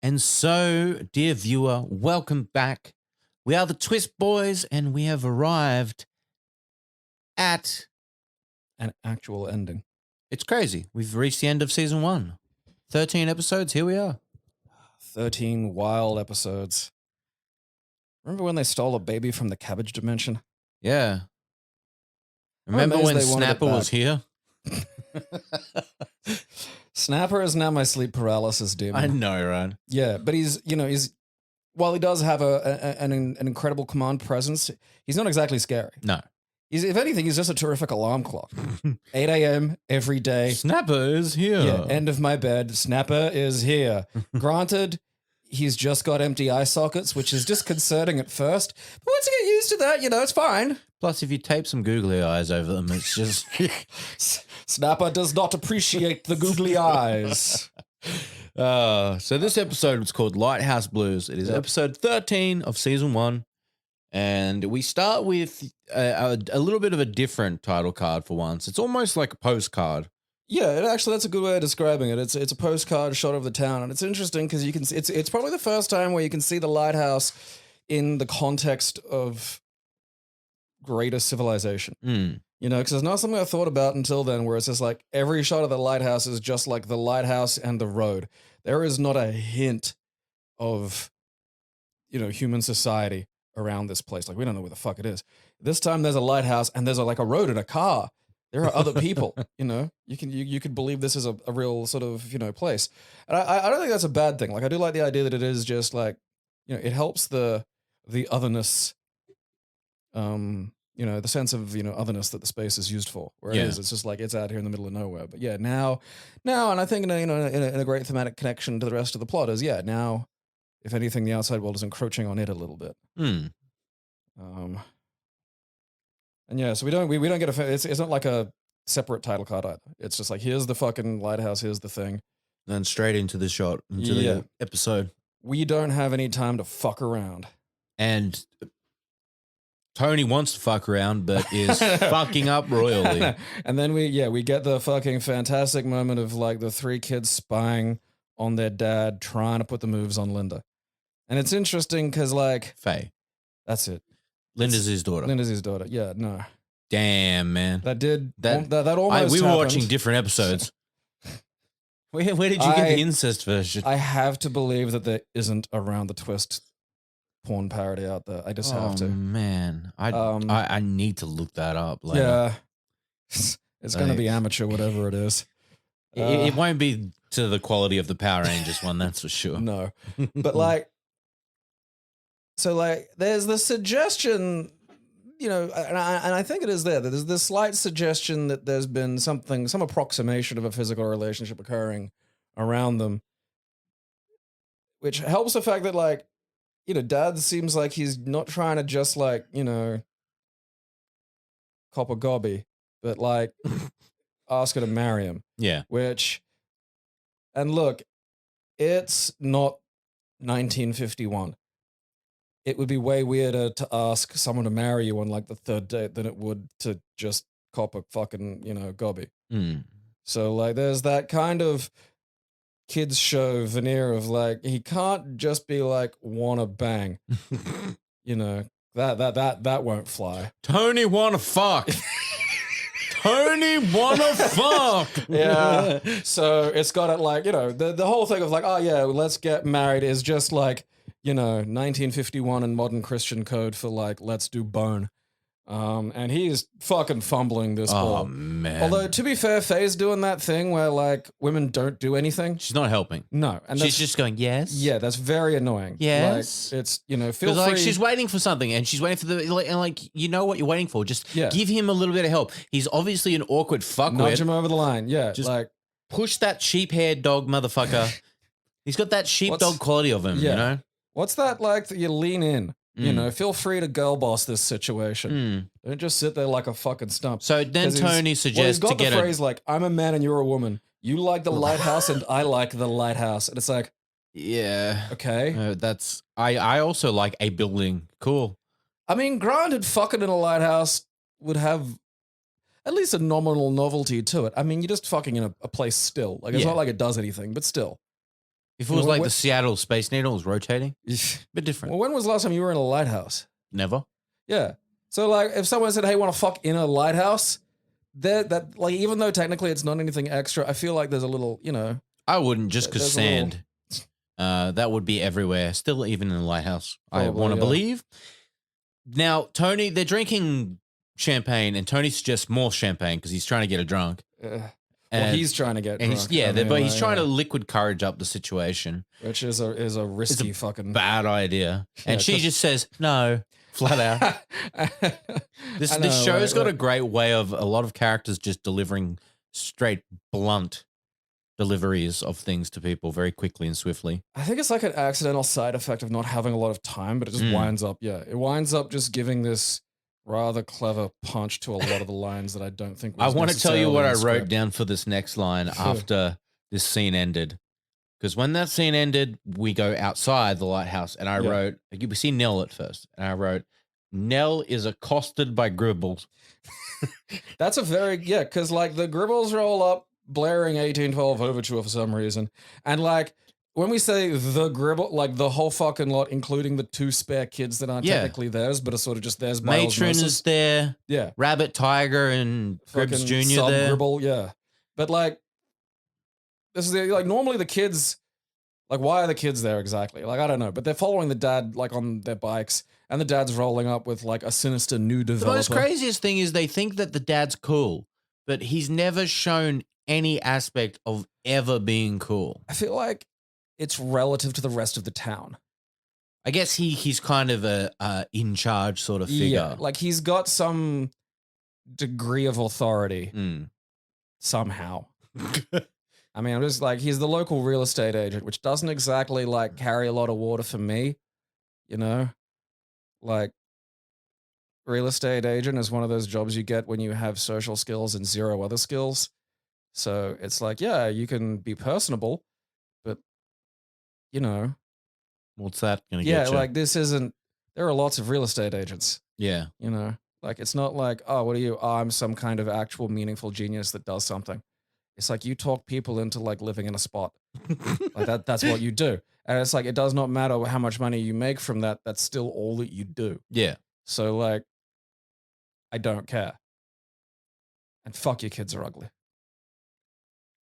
And so, dear viewer, welcome back. We are the Twist Boys, and we have arrived at an actual ending. It's crazy. We've reached the end of season 1. 13 episodes, here we are. 13 wild episodes. Remember when they stole a baby from the cabbage dimension? Yeah. Remember when Snapper was here? Snapper is now my sleep paralysis demon. I know, right? Yeah, but he's while he does have an incredible command presence, he's not exactly scary. No. If anything, he's just a terrific alarm clock. 8 a.m. every day. Snapper is here. Yeah, end of my bed. Snapper is here. Granted, he's just got empty eye sockets, which is disconcerting at first. But once you get used to that, it's fine. Plus, if you tape some googly eyes over them, it's just... Snapper does not appreciate the googly eyes. So this episode was called Lighthouse Blues. It is episode 13 of season 1. And we start with a little bit of a different title card for once. It's almost like a postcard. Yeah, that's a good way of describing it. It's a postcard shot of the town, and it's interesting because you can. It's probably the first time where you can see the lighthouse in the context of greater civilization. Because there's not something I thought about until then, where it's just like every shot of the lighthouse is just like the lighthouse and the road. There is not a hint of, human society around this place. Like, we don't know where the fuck it is. This time there's a lighthouse and there's a road and a car. There are other people, you could believe this is a real sort of, place. And I don't think that's a bad thing. Like, I do like the idea that it is just like, it helps the otherness, the sense of, otherness that the space is used for. Whereas it's just like, it's out here in the middle of nowhere. But yeah, now, and I think, in a great thematic connection to the rest of the plot is, now, if anything, the outside world is encroaching on it a little bit. And yeah, so we don't get it's not like a separate title card either. It's just like, here's the fucking lighthouse, here's the thing. Then straight into the shot, into the episode. We don't have any time to fuck around. And Tony wants to fuck around, but is fucking up royally. And then we get the fucking fantastic moment of like the 3 kids spying on their dad, trying to put the moves on Linda. And it's interesting because like... Faye. That's it. Linda's his daughter. Yeah, no. Damn, man. That almost we were happened. watching different episodes. Where did you get the incest version? I have to believe that there isn't a Round the Twist porn parody out there. I just have to. Oh, man. I need to look that up later. Yeah. It's going to be amateur, whatever it is. It won't be to the quality of the Power Rangers one, that's for sure. No. But like, so like, there's the suggestion, and I think it is there. There's this slight suggestion that there's been some approximation of a physical relationship occurring around them, which helps the fact that like, Dad seems like he's not trying to just like, cop a gobby, but like ask her to marry him. Yeah. And look, it's not 1951. It would be way weirder to ask someone to marry you on like the 3rd date than it would to just cop a fucking, gobby. So like there's that kind of kids show veneer of like, he can't just be like, wanna bang. That won't fly. Tony wanna fuck. Tony wanna fuck. Yeah. So it's got it like, the whole thing of like, oh yeah, let's get married is just like, 1951 and modern Christian code for like, let's do bone. And he's fucking fumbling this ball. Oh, man. Although, to be fair, Faye's doing that thing where, like, women don't do anything. She's not helping. No. And she's just going, yes. Yeah, that's very annoying. Yes. Like, it's, feel free. Like, she's waiting for something, and she's waiting for you know what you're waiting for. Just give him a little bit of help. He's obviously an awkward fuckwit. Nudge him over the line. Yeah. Just push that sheep-haired dog motherfucker. He's got that sheepdog quality of him, What's that like that you lean in? Feel free to girl boss this situation. Don't just sit there like a fucking stump. So then Tony suggests he's got the phrase like, I'm a man and you're a woman. You like the lighthouse and I like the lighthouse. And it's like, yeah. Okay. I also like a building. Cool. I mean, granted, fucking in a lighthouse would have at least a nominal novelty to it. I mean, you're just fucking in a place still. Like, it's not like it does anything, but still. If it was like the Seattle Space Needle was rotating, bit different. Well, when was the last time you were in a lighthouse? Never. Yeah. So like, if someone said, "Hey, want to fuck in a lighthouse?" That like, even though technically it's not anything extra, I feel like there's a little, I wouldn't just because there's a sand. That would be everywhere. Still, even in a lighthouse. I Probably, want to yeah. believe. Now, Tony, they're drinking champagne, and Tony suggests more champagne because he's trying to get her drunk. Well, And- he's trying to get And drunk. but he's trying to liquid courage up the situation. which is a risky fucking Bad idea. Yeah, And she 'cause- just says, no, flat out. This show's got a great way of a lot of characters just delivering straight, blunt deliveries of things to people very quickly and swiftly. I think it's like an accidental side effect of not having a lot of time, but it just winds up. Yeah, it winds up just giving this rather clever punch to a lot of the lines that I don't think. I Was want to tell you what I necessarily in the wrote down for this next line after this scene ended. Because when that scene ended, we go outside the lighthouse, and I wrote, we see Nell at first, and I wrote, Nell is accosted by Gribbles. That's a very, because like the Gribbles roll up blaring 1812 Overture for some reason. And like when we say the Gribble, like the whole fucking lot, including the two spare kids that aren't technically theirs, but are sort of just theirs by Matron osmosis. is there. Yeah. Rabbit, Tiger, and Gribbs Jr. there. Gribble, yeah. But like, this is like normally the kids, like why are the kids there exactly? Like, I don't know, but they're following the dad like on their bikes, and the dad's rolling up with like a sinister new The developer. most craziest thing is they think that the dad's cool, but he's never shown any aspect of ever being cool. I feel like it's relative to the rest of the town. I guess he's kind of a in charge sort of figure. Yeah, like he's got some degree of authority somehow. I mean, I'm just like, he's the local real estate agent, which doesn't exactly like carry a lot of water for me, like real estate agent is one of those jobs you get when you have social skills and zero other skills. So it's like, yeah, you can be personable, but what's that going to get you? like this isn't, there are lots of real estate agents. Yeah. Like it's not like, oh, what are you? Oh, I'm some kind of actual meaningful genius that does something. It's like you talk people into like living in a spot. Like that's what you do. And it's like, it does not matter how much money you make from that. That's still all that you do. Yeah. So like, I don't care. And fuck, your kids are ugly.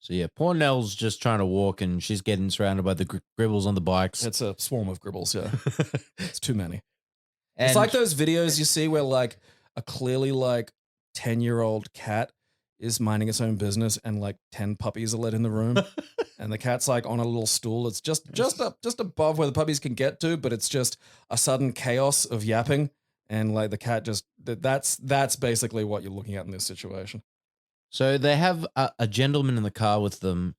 So yeah, poor Nell's just trying to walk, and she's getting surrounded by the Gribbles on the bikes. It's a swarm of Gribbles, yeah. It's too many. And It's like those videos you see where like a clearly like 10-year-old cat is minding its own business and like 10 puppies are let in the room. And the cat's like on a little stool. It's just above where the puppies can get to, but it's just a sudden chaos of yapping. And like the cat just, that's basically what you're looking at in this situation. So they have a gentleman in the car with them,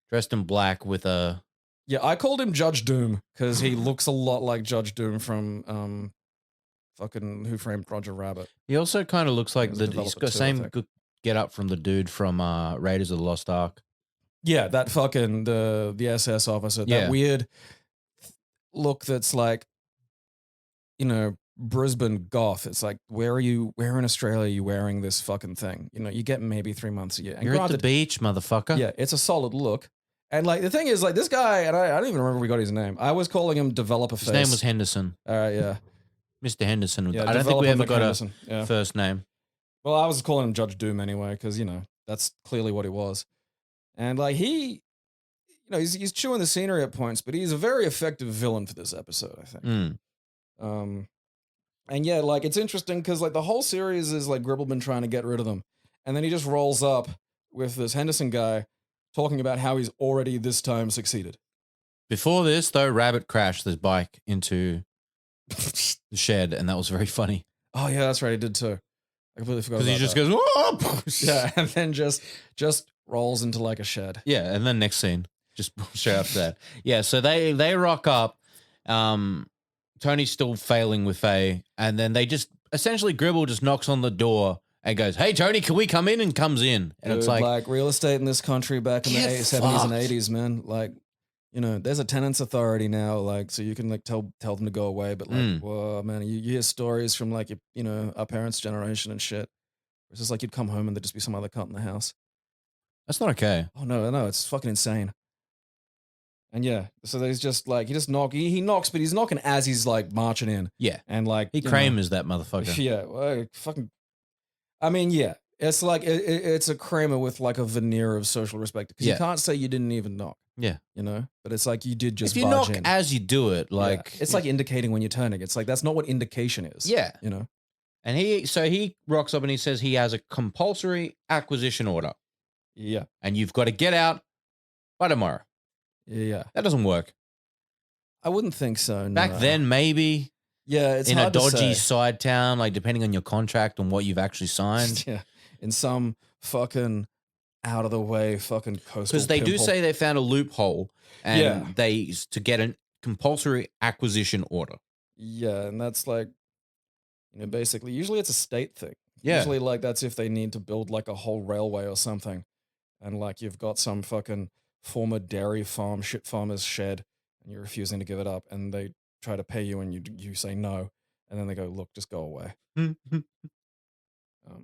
dressed in black with a... Yeah, I called him Judge Doom because he looks a lot like Judge Doom from fucking Who Framed Roger Rabbit. He also kind of looks like He was a he's developer got the too, I same think. get up from the dude from Raiders of the Lost Ark. Yeah, that fucking the SS officer, Yeah. that weird look that's like, Brisbane goth. It's like, where in Australia are you wearing this fucking thing? You get maybe 3 months a year. And You're at the granted, beach, motherfucker. yeah, it's a solid look. And like the thing is, like this guy, and I don't even remember we got his name. I was calling him Developer His Face. name was Henderson. All right, yeah. Mr. Henderson. Yeah, I don't think we ever Developer got Henderson, a yeah. first name. Well, I was calling him Judge Doom anyway, because that's clearly what he was. And like he's chewing the scenery at points, but he's a very effective villain for this episode, I think. And yeah, like it's interesting because like the whole series is like Gribble been trying to get rid of them, and then he just rolls up with this Henderson guy talking about how he's already this time succeeded. Before this, though, Rabbit crashed his bike into the shed, and that was very funny. Oh yeah, that's right, he did too. I completely forgot. Because he just goes, "Whoa!" yeah, and then just rolls into like a shed. Yeah, and then next scene, just straight after that. Yeah, so they rock up. Tony's still failing with Faye, and then they just essentially Gribble just knocks on the door and goes, "Hey Tony, can we come in?" And comes in, and Dude, it's like real estate in this country back in the Get 70s and fucked. 80s, man. Like, there's a tenants authority now, like, so you can like tell them to go away. But like, whoa, man, you hear stories from like our parents' generation and shit. It's just like you'd come home and there'd just be some other cunt in the house. that's not okay. Oh no, it's fucking insane. And yeah, so there's just like he knocks, but he's knocking as he's like marching in. Yeah. And like He Kramers that motherfucker. Yeah, well, fucking. I mean, yeah, it's like it's a Kramer with like a veneer of social respect because you can't say you didn't even knock. Yeah. But it's like you did just. If you barge knock in. as you do it, like it's like indicating when you're turning. It's like that's not what indication is. Yeah. And he rocks up and he says he has a compulsory acquisition order. Yeah. And you've got to get out by tomorrow. Yeah. That doesn't work. I wouldn't think so. No. Back then, maybe. Yeah, it's in hard a dodgy to say. side town, like depending on your contract and what you've actually signed. Yeah. In some fucking out of the way fucking coastal. Because they do say they found a loophole and to get a compulsory acquisition order. Yeah, and that's like, basically, usually it's a state thing. Yeah. Usually, like, that's if they need to build, like, a whole railway or something. And, like, you've got some fucking former dairy farm, shit farmer's shed, and you're refusing to give it up, and they try to pay you, and you say no. And then they go, look, just go away.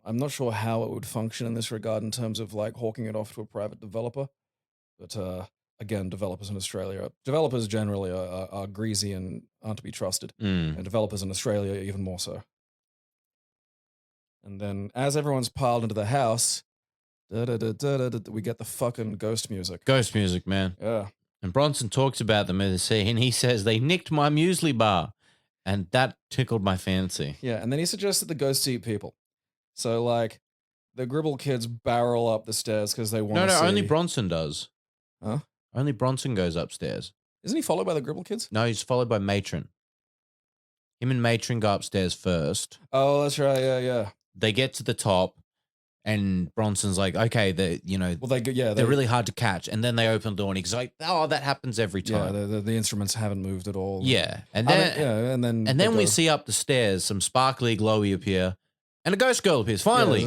I'm not sure how it would function in this regard in terms of, like, hawking it off to a private developer. But, again, developers in Australia, developers generally are greasy and aren't to be trusted. And developers in Australia even more so. And then as everyone's piled into the house, we get the fucking ghost music. Ghost music, man. Yeah. And Bronson talks about them in the scene. He says, they nicked my muesli bar. And that tickled my fancy. Yeah, and then he suggested the ghosts eat people. So, like, the Gribble kids barrel up the stairs because they want to see... No, only Bronson does. Huh? Only Bronson goes upstairs. Isn't he followed by the Gribble kids? No, he's followed by Matron. Him and Matron go upstairs first. Oh, that's right, yeah. They get to the top, and Bronson's like, okay, they're really hard to catch. And then they open the door, and he's like, oh, that happens every time. Yeah, the instruments haven't moved at all. Yeah. And then we see up the stairs some sparkly glowy appear, and a ghost girl appears. Finally.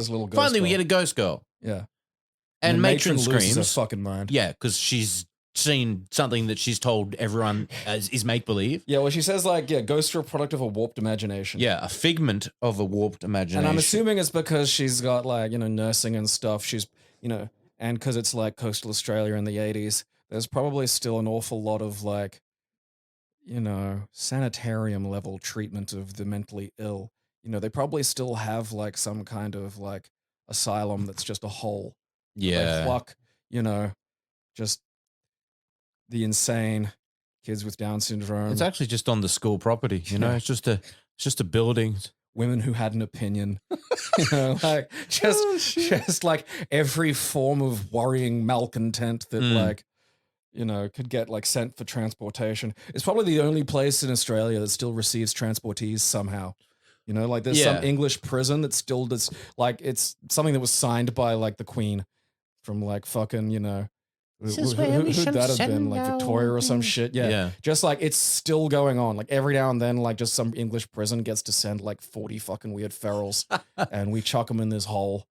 We get a ghost girl. Yeah. And Matron loses screams. her fucking mind. Yeah, because she's seen something that she's told everyone is make-believe. Yeah, well, she says, like, ghosts are a product of a warped imagination. Yeah, a figment of a warped imagination. And I'm assuming it's because she's got, like, nursing and stuff. She's, and because it's, like, coastal Australia in the 80s, there's probably still an awful lot of, like, sanitarium-level treatment of the mentally ill. They probably still have, like, some kind of, like, asylum that's just a hole. Yeah. They pluck, just the insane kids with Down syndrome. It's actually just on the school property, It's just a building. Women who had an opinion, like just like every form of worrying malcontent that could get like sent for transportation. It's probably the only place in Australia that still receives transportees somehow. Like there's some English prison that still does, like it's something that was signed by like the Queen from like fucking, who'd that have been, like Victoria or some shit? Yeah. Just like it's still going on. Like every now and then, like just some English prison gets to send like 40 fucking weird ferals and we chuck them in this hole.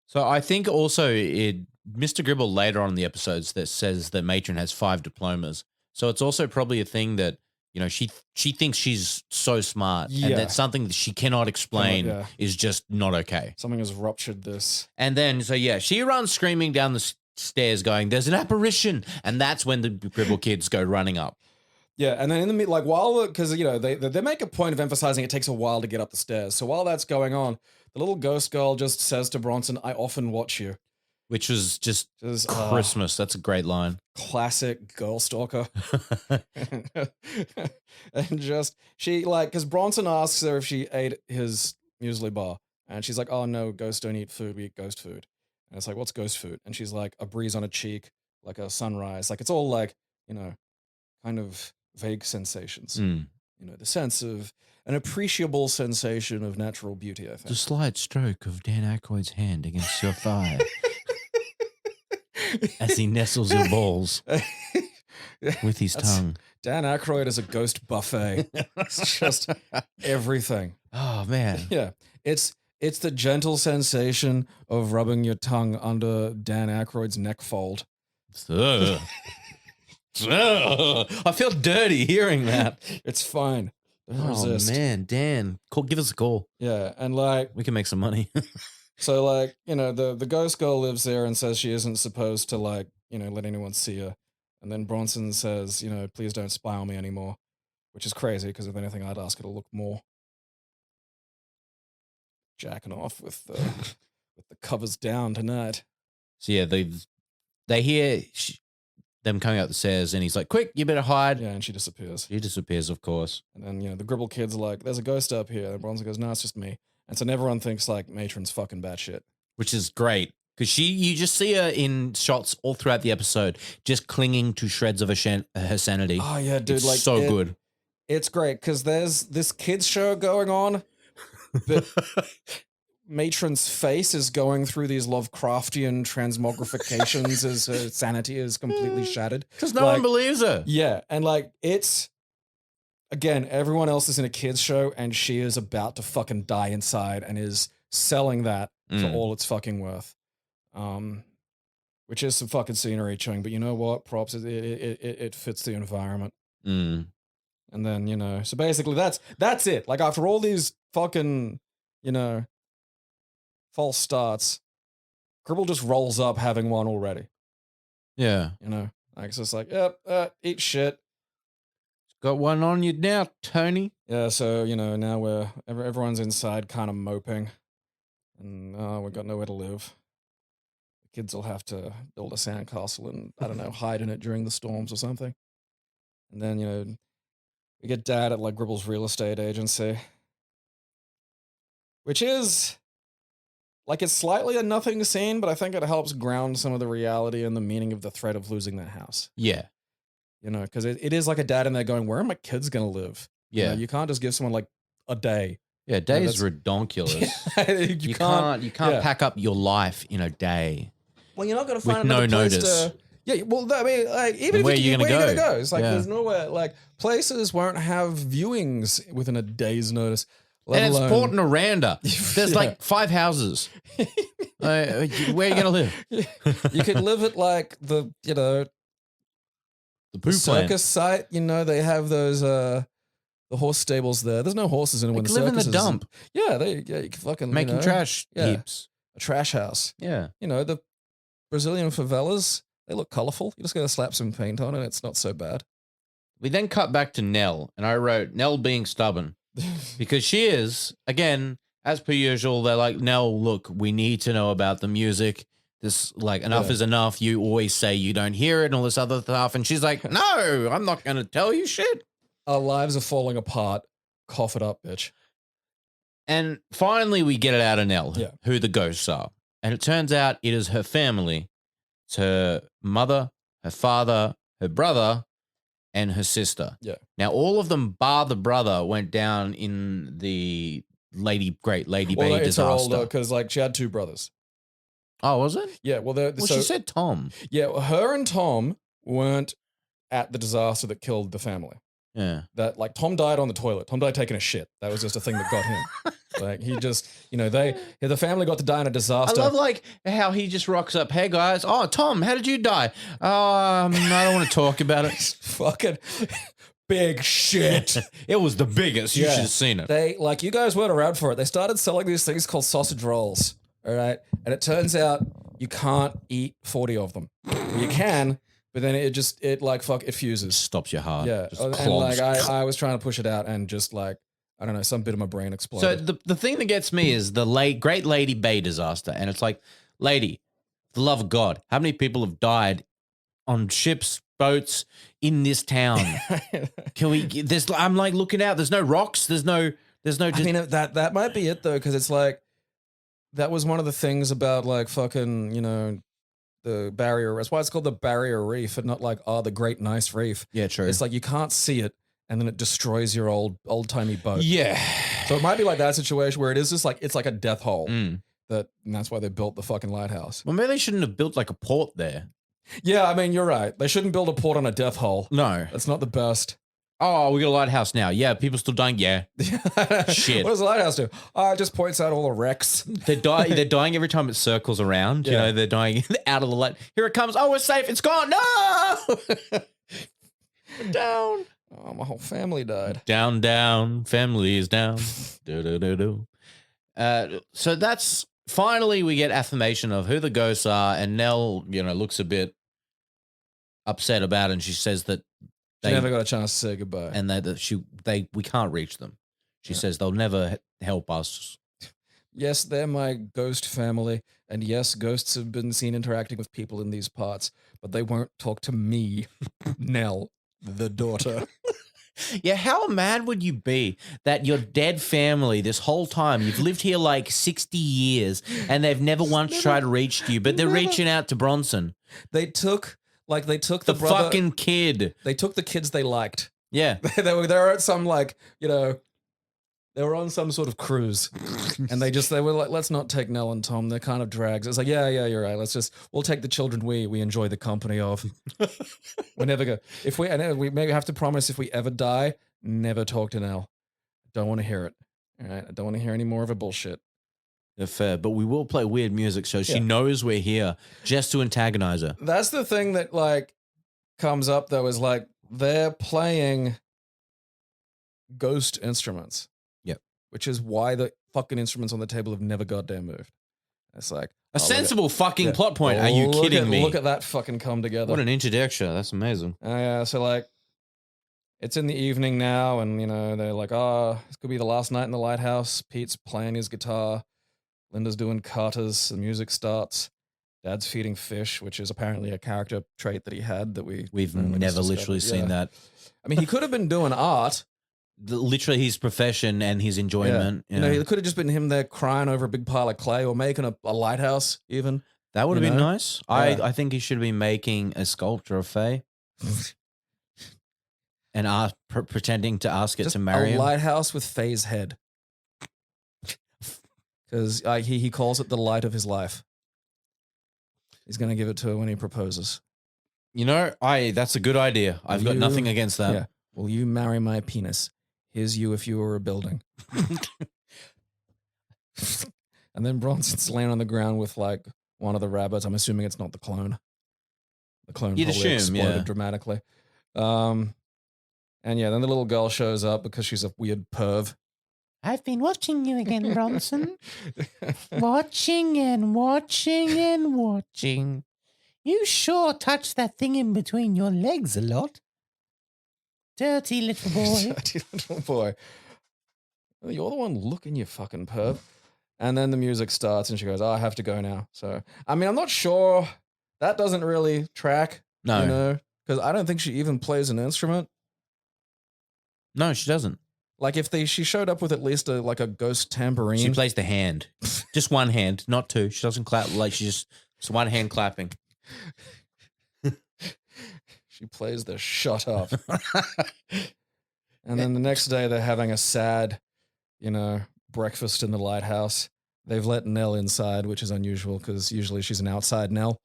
So I think also Mr. Gribble later on in the episodes that says that Matron has 5 diplomas. So it's also probably a thing that, she thinks she's so smart and that something that she cannot explain is just not okay. Something has ruptured this. And then, she runs screaming down the stairs going, there's an apparition. And that's when the Gribble kids go running up. Yeah, and then in the like because they make a point of emphasizing it takes a while to get up the stairs. So while that's going on, the little ghost girl just says to Bronson, "I often watch you," which was just Christmas. That's a great line. Classic girl stalker. And just she like because Bronson asks her if she ate his muesli bar, and she's like, "Oh no, ghosts don't eat food. We eat ghost food." And it's like, "What's ghost food?" And she's like, "A breeze on a cheek, like a sunrise." Like it's all like kind of vague sensations. The sense of an appreciable sensation of natural beauty, I think. The slight stroke of Dan Aykroyd's hand against your thigh as he nestles your balls with his tongue. Dan Aykroyd is a ghost buffet. It's just everything. Oh, man. Yeah. It's the gentle sensation of rubbing your tongue under Dan Aykroyd's neck fold. I feel dirty hearing that. It's fine. Don't resist. resist. Man, Dan, give us a call. Yeah, and like we can make some money. So like, the ghost girl lives there and says she isn't supposed to like, let anyone see her. And then Bronson says, please don't spy on me anymore, which is crazy because if anything, I'd ask her to look more jacking off with the covers down tonight. So yeah, they hear them coming up the stairs, and he's like, "Quick, you better hide." Yeah, and she disappears. She disappears, of course. And then the Gribble kids are like, "There's a ghost up here." And Bronson goes, "No, it's just me." And so everyone thinks like Matron's fucking batshit, which is great because you just see her in shots all throughout the episode, just clinging to shreds of her sanity. Oh yeah, dude, it's so good. It's great because there's this kids show going on, but Matron's face is going through these Lovecraftian transmogrifications as her sanity is completely shattered. Because no one believes her. Yeah, and it's again, everyone else is in a kids show, and she is about to fucking die inside, and is selling that for all it's fucking worth. Which is some fucking scenery chewing, but you know what? Props, it fits the environment. Mm. And then, so basically that's it. Like after all these fucking, false starts, Gribble just rolls up having one already. Yeah. Like it's just like, yep, eat shit. Got one on you now, Tony. Yeah, so, now everyone's inside kind of moping. And we've got nowhere to live. The kids will have to build a sandcastle and, I don't know, hide in it during the storms or something. And then, we get Dad at like Gribble's real estate agency. Which is like it's slightly a nothing scene, but I think it helps ground some of the reality and the meaning of the threat of losing their house. Yeah. Because it is like a dad in there going, where are my kids going to live? Yeah. You can't just give someone like a day. Yeah, a day is redonkulous. you can't pack up your life in a day. Well, you're not going to find with no another place notice. Yeah, well, I mean, like, even where if you're going to go? It's like there's nowhere, like, places won't have viewings within a day's notice. And it's Port Noranda. There's like 5 houses. Where are you going to live? You could live at like the poo circus site. They have those the horse stables there. There's no horses in when the live in circus the dump. Yeah, you can fucking making trash heaps. A trash house. Yeah. The Brazilian favelas, they look colorful. You just got to slap some paint on and it's not so bad. We then cut back to Nell, and I wrote Nell being stubborn because she is, again, as per usual. They're like, Nell, look, we need to know about the music. This, like, enough is enough. You always say you don't hear it and all this other stuff. And she's like, no, I'm not going to tell you shit. Our lives are falling apart. Cough it up, bitch. And finally, we get it out of Nell, who the ghosts are. And it turns out it is her family. It's her mother, her father, her brother, and her sister. Yeah. Now, all of them, bar the brother, went down in the Great Lady Bay disaster. Because, like, she had 2 brothers. Oh, was it? Yeah, well, she said Tom. Yeah, well, her and Tom weren't at the disaster that killed the family. Yeah. That, like, Tom died on the toilet. Tom died taking a shit. That was just a thing that got him. Like, he just, the family got to die in a disaster. I love, like, how he just rocks up. Hey, guys. Oh, Tom, how did you die? I don't want to talk about it. Fucking big shit. It was the biggest. You should have seen it. You guys weren't around for it. They started selling these things called sausage rolls. All right. And it turns out you can't eat 40 of them. You can, but then it fuses. It stops your heart. Yeah. Just and clogs. I was trying to push it out and just like, I don't know, some bit of my brain exploded. So the thing that gets me is the Great Lady Bay disaster. And it's like, lady, for the love of God, how many people have died on ships, boats in this town? I'm like looking out. There's no rocks. There's no. I mean, that might be it though, because it's like, that was one of the things about like fucking, the barrier. That's why it's called the barrier reef and not like, the great nice reef. Yeah, true. It's like you can't see it and then it destroys your old-timey boat. Yeah. So it might be like that situation where it is just like, it's like a death hole. Mm. And that's why they built the fucking lighthouse. Well, maybe they shouldn't have built like a port there. Yeah, I mean, you're right. They shouldn't build a port on a death hole. No. That's not the best. Oh, we got a lighthouse now. Yeah, people still dying. Yeah. Shit. What does the lighthouse do? It just points out all the wrecks. They're dying every time it circles around. Yeah. They're dying out of the light. Here it comes. Oh, we're safe. It's gone. No! We're down. Oh, my whole family died. Down, down. Family is down. Do. So that's finally we get affirmation of who the ghosts are, and Nell, looks a bit upset about it, and she says that She never got a chance to say goodbye. and we can't reach them. She says they'll never help us. Yes, they're my ghost family, and yes, ghosts have been seen interacting with people in these parts, but they won't talk to me, Nell, the daughter. Yeah, how mad would you be that your dead family this whole time, you've lived here like 60 years, and they've never once tried to reach you, but they're reaching out to Bronson. They took the brother, fucking kid. They took the kids they liked. Yeah. they were at some they were on some sort of cruise, and they were like, let's not take Nell and Tom. They're kind of drags. It's like, yeah, you're right. We'll take the children we enjoy the company of. We never go. We maybe have to promise if we ever die, never talk to Nell. Don't want to hear it. All right, I don't want to hear any more of her bullshit. Yeah, fair, but we will play weird music so she knows we're here just to antagonize her. That's the thing that like comes up though, is like they're playing ghost instruments. Which is why the fucking instruments on the table have never goddamn moved. It's like a sensible fucking plot point. Are you kidding me? Look at that fucking come together. What an interjection. That's amazing. Yeah, so like it's in the evening now, and they're like, this could be the last night in the lighthouse. Pete's playing his guitar. Linda's doing katas. The music starts. Dad's feeding fish, which is apparently a character trait that he had that we've never literally seen that. I mean, he could have been doing art. Literally his profession and his enjoyment. Yeah. It could have just been him there crying over a big pile of clay or making a lighthouse even. That would have been nice. Yeah. I think he should be making a sculpture of Faye and pretending to ask it just to marry him. A lighthouse with Faye's head. Because he calls it the light of his life. He's going to give it to her when he proposes. That's a good idea. I've got nothing against that. Yeah. Will you marry my penis? Here's you if you were a building. And then Bronson's laying on the ground with like one of the rabbits. I'm assuming it's not the clone. The clone You'd probably assume, exploded dramatically. And then the little girl shows up because she's a weird perv. I've been watching you again, Bronson. Watching and watching and watching. You sure touch that thing in between your legs a lot. Dirty little boy. Dirty little boy. Well, you're the one looking, you fucking perv. And then the music starts and she goes, I have to go now. So, I mean, I'm not sure. That doesn't really track. No. Because I don't think she even plays an instrument. No, she doesn't. Like if she showed up with at least a ghost tambourine. She plays the hand. Just one hand, not two. She doesn't clap it's one hand clapping. She plays the shut up. And then the next day they're having a sad, breakfast in the lighthouse. They've let Nell inside, which is unusual because usually she's an outside Nell.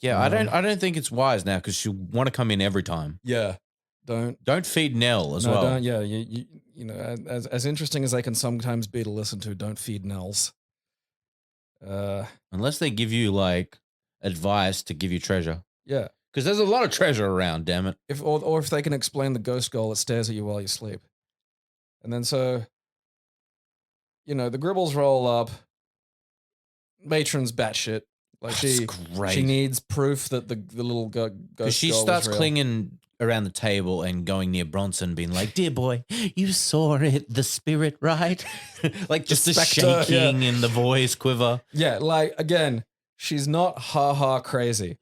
Yeah, I don't think it's wise now because she'll want to come in every time. Yeah. Don't feed Nell as well. Don't, yeah, as interesting as they can sometimes be to listen to, don't feed Nells. Unless they give you like advice to give you treasure. Yeah. Because there's a lot of treasure around, damn it. Or if they can explain the ghost girl that stares at you while you sleep. And then the Gribbles roll up. Matron's batshit. Like she needs proof that the little ghost girl she starts clinging around the table and going near Bronson, being like, "Dear boy, you saw it, the spirit, right?" Like just the shaking in the voice quiver. Yeah, like again, she's not ha crazy.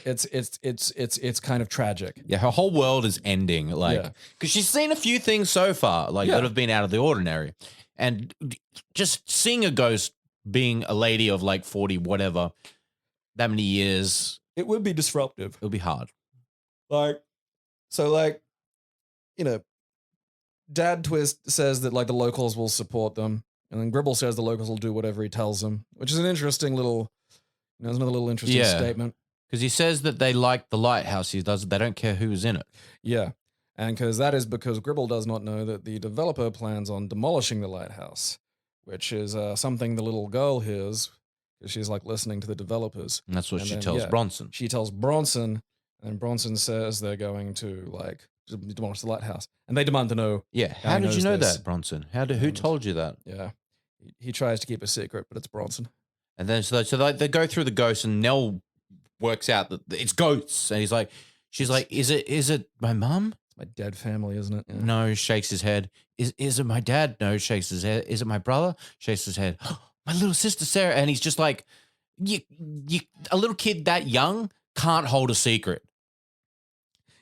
It's kind of tragic. Yeah, her whole world is ending. Like, because she's seen a few things so far, that have been out of the ordinary, and just seeing a ghost being a lady of like 40, whatever, that many years, it would be disruptive. It'll be hard. Dad Twist says that like the locals will support them, and then Gribble says the locals will do whatever he tells them, which is an interesting little, there's another little interesting statement. Because he says that they like the lighthouse. They don't care who's in it. Yeah, and because Gribble does not know that the developer plans on demolishing the lighthouse, which is something the little girl hears because she's like listening to the developers. And that's what she tells Bronson. She tells Bronson, and Bronson says they're going to like demolish the lighthouse, and they demand to know. Yeah, how did you know that, Bronson? Who told you that? Yeah, he tries to keep a secret, but it's Bronson. And then so they go through the ghosts, and Nell works out that it's ghosts. And she's like, is it my mum? My dead family, isn't it? Yeah. No, shakes his head. Is it my dad? No, shakes his head. Is it my brother? Shakes his head. My little sister Sarah. And he's just like, a little kid that young can't hold a secret.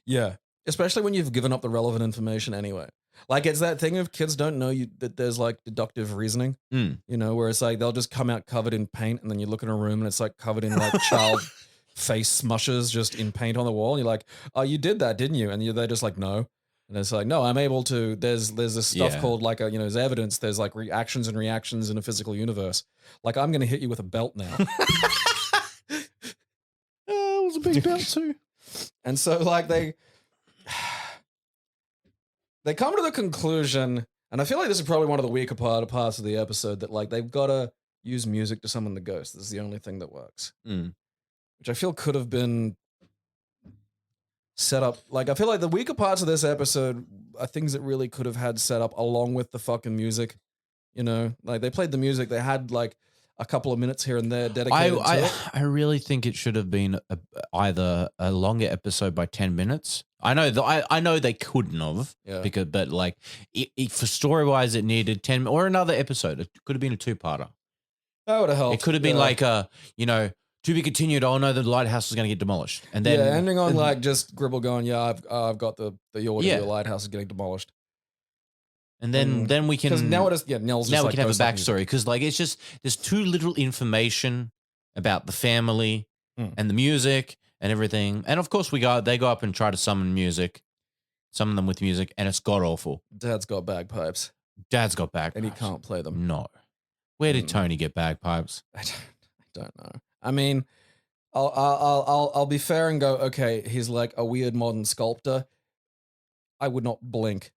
Yeah. Especially when you've given up the relevant information anyway. Like, it's that thing of kids don't know that there's like deductive reasoning, you know, where it's like they'll just come out covered in paint and then you look in a room and it's like covered in like child face smushes just in paint on the wall. And you're like, oh, you did that, didn't you? And they're just like, no. And it's like, no, I'm able to, there's this stuff called like, there's evidence, there's like reactions and reactions in a physical universe. Like, I'm going to hit you with a belt now. It was a big belt too. And so like they come to the conclusion, and I feel like this is probably one of the weaker parts of the episode, that like they've got to use music to summon the ghost. This is the only thing that works. Which I feel could have been set up. Like, I feel like the weaker parts of this episode are things that really could have had set up along with the fucking music. You know, like they played the music. They had like a couple of minutes here and there dedicated to it. I really think it should have been either a longer episode by 10 minutes. I know they couldn't have, but like for story wise, it needed 10 or another episode. It could have been a 2-parter. That would have helped. It could have been like to be continued. Oh no, the lighthouse is going to get demolished, and then ending on like just Gribble going, I've got the order. Your lighthouse is getting demolished. And then we can, because now Nell's just now we like can have a backstory, because like it's just there's too little information about the family and the music and everything, and of course they go up and try to summon them with music, and it's god awful. Dad's got bagpipes, and he can't play them. No, where did Tony get bagpipes? I don't know. I mean, I'll be fair and go, okay, he's like a weird modern sculptor. I would not blink.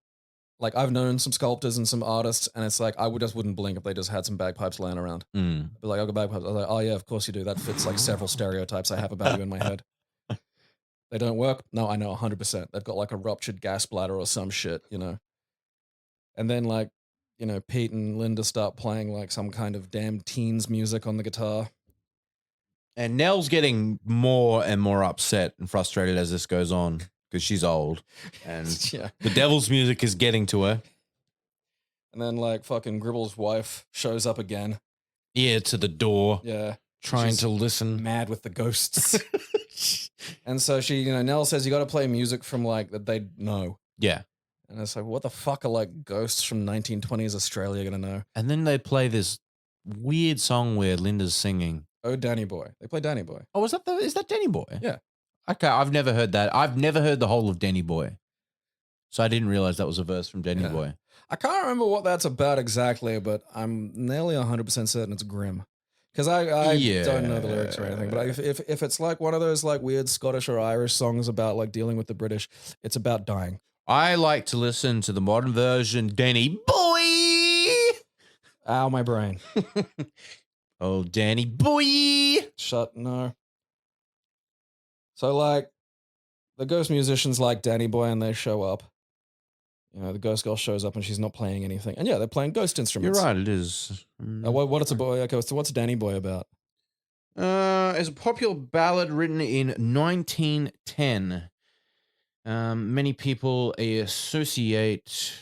Like, I've known some sculptors and some artists, and it's like, just wouldn't blink if they just had some bagpipes laying around. But like, I've got bagpipes. I was like, oh yeah, of course you do. That fits like several stereotypes I have about you in my head. They don't work? No, I know 100%. They've got like a ruptured gas bladder or some shit, you know. And then like, Pete and Linda start playing like some kind of damn teens music on the guitar. And Nell's getting more and more upset and frustrated as this goes on, because she's old, and the devil's music is getting to her. And then like fucking Gribble's wife shows up again. Ear to the door. Yeah. Trying to listen. Mad with the ghosts. And so she, Nell says, you got to play music from like that they know. Yeah. And it's like, what the fuck are like ghosts from 1920s Australia going to know? And then they play this weird song where Linda's singing. Oh, Danny Boy. They play Danny Boy. Oh, is that Danny Boy? Yeah. Okay, I've never heard that. I've never heard the whole of Danny Boy. So I didn't realize that was a verse from Danny Boy. I can't remember what that's about exactly, but I'm nearly 100% certain it's grim. Because I don't know the lyrics or anything. But if it's like one of those like weird Scottish or Irish songs about like dealing with the British, it's about dying. I like to listen to the modern version, Danny Boy. Ow, my brain. Oh, Danny Boy. No. So, like, the ghost musicians like Danny Boy, and they show up. The ghost girl shows up, and she's not playing anything. And yeah, they're playing ghost instruments. You're right, it is. What it's a boy? Okay, so what's Danny Boy about? It's a popular ballad written in 1910. Many people associate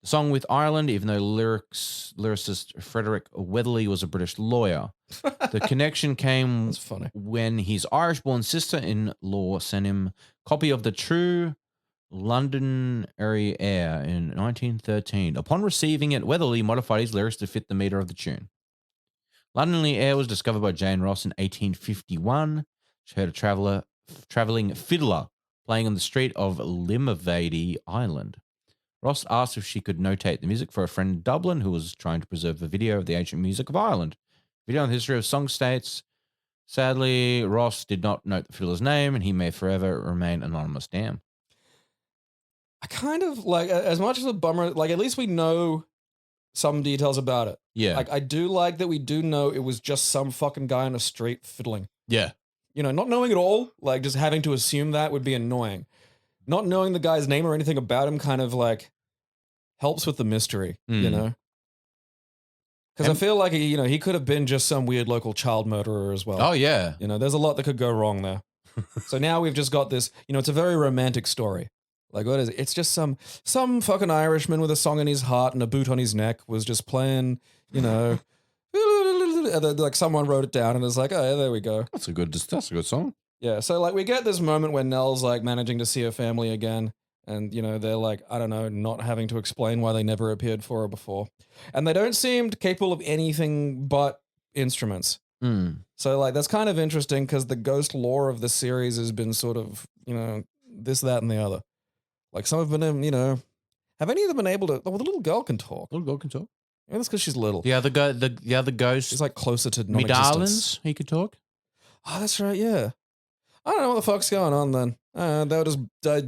the song with Ireland, even though lyricist Frederick Weatherly was a British lawyer. The connection came when his Irish-born sister-in-law sent him a copy of the true Londonderry Air in 1913. Upon receiving it, Weatherly modified his lyrics to fit the meter of the tune. Londonderry Air was discovered by Jane Ross in 1851. She heard a traveling fiddler playing on the street of Limavady Island. Ross asked if she could notate the music for a friend in Dublin who was trying to preserve a video of the ancient music of Ireland. Video on the history of song states, sadly, Ross did not note the fiddler's name, and he may forever remain anonymous. Damn. I kind of like, as much as a bummer, like at least we know some details about it. Yeah. Like I do like that we do know it was just some fucking guy on a street fiddling. Yeah. Not knowing it all, like just having to assume that would be annoying. Not knowing the guy's name or anything about him kind of like helps with the mystery, Because I feel like he could have been just some weird local child murderer as well. Oh yeah. There's a lot that could go wrong there. So now we've just got this. It's a very romantic story. Like, what is it? It's just some fucking Irishman with a song in his heart and a boot on his neck was just playing. And then, like, someone wrote it down and it's like, oh yeah, there we go. That's a good song. Yeah. So like we get this moment where Nell's like managing to see her family again. And, they're like, I don't know, not having to explain why they never appeared for her before. And they don't seem capable of anything but instruments. So, like, that's kind of interesting because the ghost lore of the series has been sort of, this, that, and the other. Like, some have been, have any of them been able to? Oh, the little girl can talk. Little girl can talk. Yeah, that's because she's little. The other ghost. She's like closer to me non-existence. darlings, he could talk. Oh, that's right, yeah. I don't know what the fuck's going on then. They were just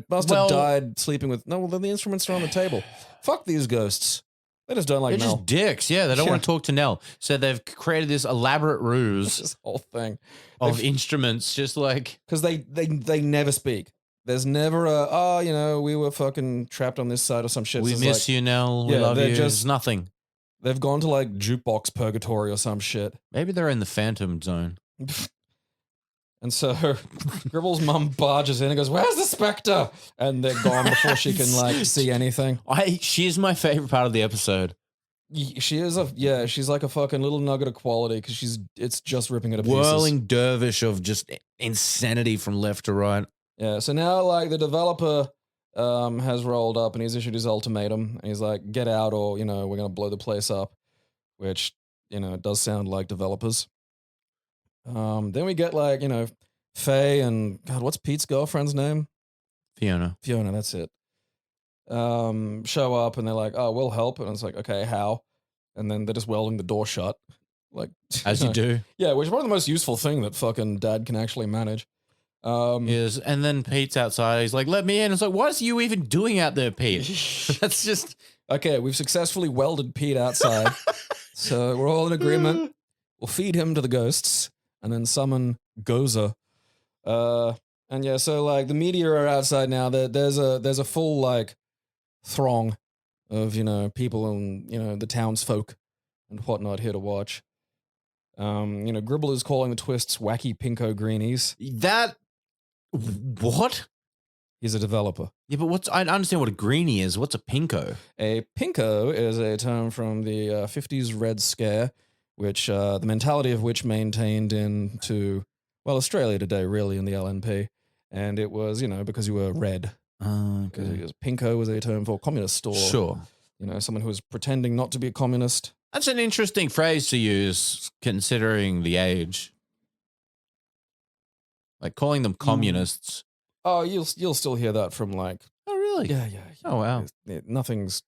must have died sleeping with. No, well, then the instruments are on the table. Fuck these ghosts. They just don't like They're Nell. just dicks. Yeah, they don't want to talk to Nell. So they've created this elaborate ruse This whole thing of instruments, just like because they never speak. There's never we were fucking trapped on this side or some shit. we miss you, Nell. We love you. There's nothing. They've gone to like jukebox purgatory or some shit. Maybe they're in the Phantom Zone. And so Gribble's mum barges in and goes, "Where's the spectre?" And they're gone before she can like see anything. She's my favorite part of the episode. She is she's like a fucking little nugget of quality because it's just ripping it to pieces. Whirling dervish of just insanity from left to right. Yeah, so now like the developer has rolled up and he's issued his ultimatum and he's like, "Get out or we're gonna blow the place up," which it does sound like developers. Then we get like, Faye and God, what's Pete's girlfriend's name? Fiona, that's it. Show up and they're like, "Oh, we'll help." And it's like, "Okay, how?" And then they're just welding the door shut. Like as you do. Yeah, which is probably the most useful thing that fucking dad can actually manage. Is and then Pete's outside. He's like, "Let me in." It's like, what are you even doing out there, Pete? That's just okay. We've successfully welded Pete outside, so we're all in agreement. We'll feed him to the ghosts and then summon Goza. And yeah, so like the media are outside now. There's a full like throng of people and the townsfolk and whatnot here to watch. Gribble is calling the twists wacky pinko greenies. That what? He's a developer. Yeah, but I understand what a greenie is. What's a pinko? A pinko is a term from the 50s Red Scare, which the mentality of which maintained into Australia today, really, in the LNP. And it was, because you were red. Okay. Pinko was a term for communist or, sure. Someone who was pretending not to be a communist. That's an interesting phrase to use considering the age. Like calling them communists. Oh, you'll still hear that from like. Oh, really? Yeah. Oh, wow. Nothing's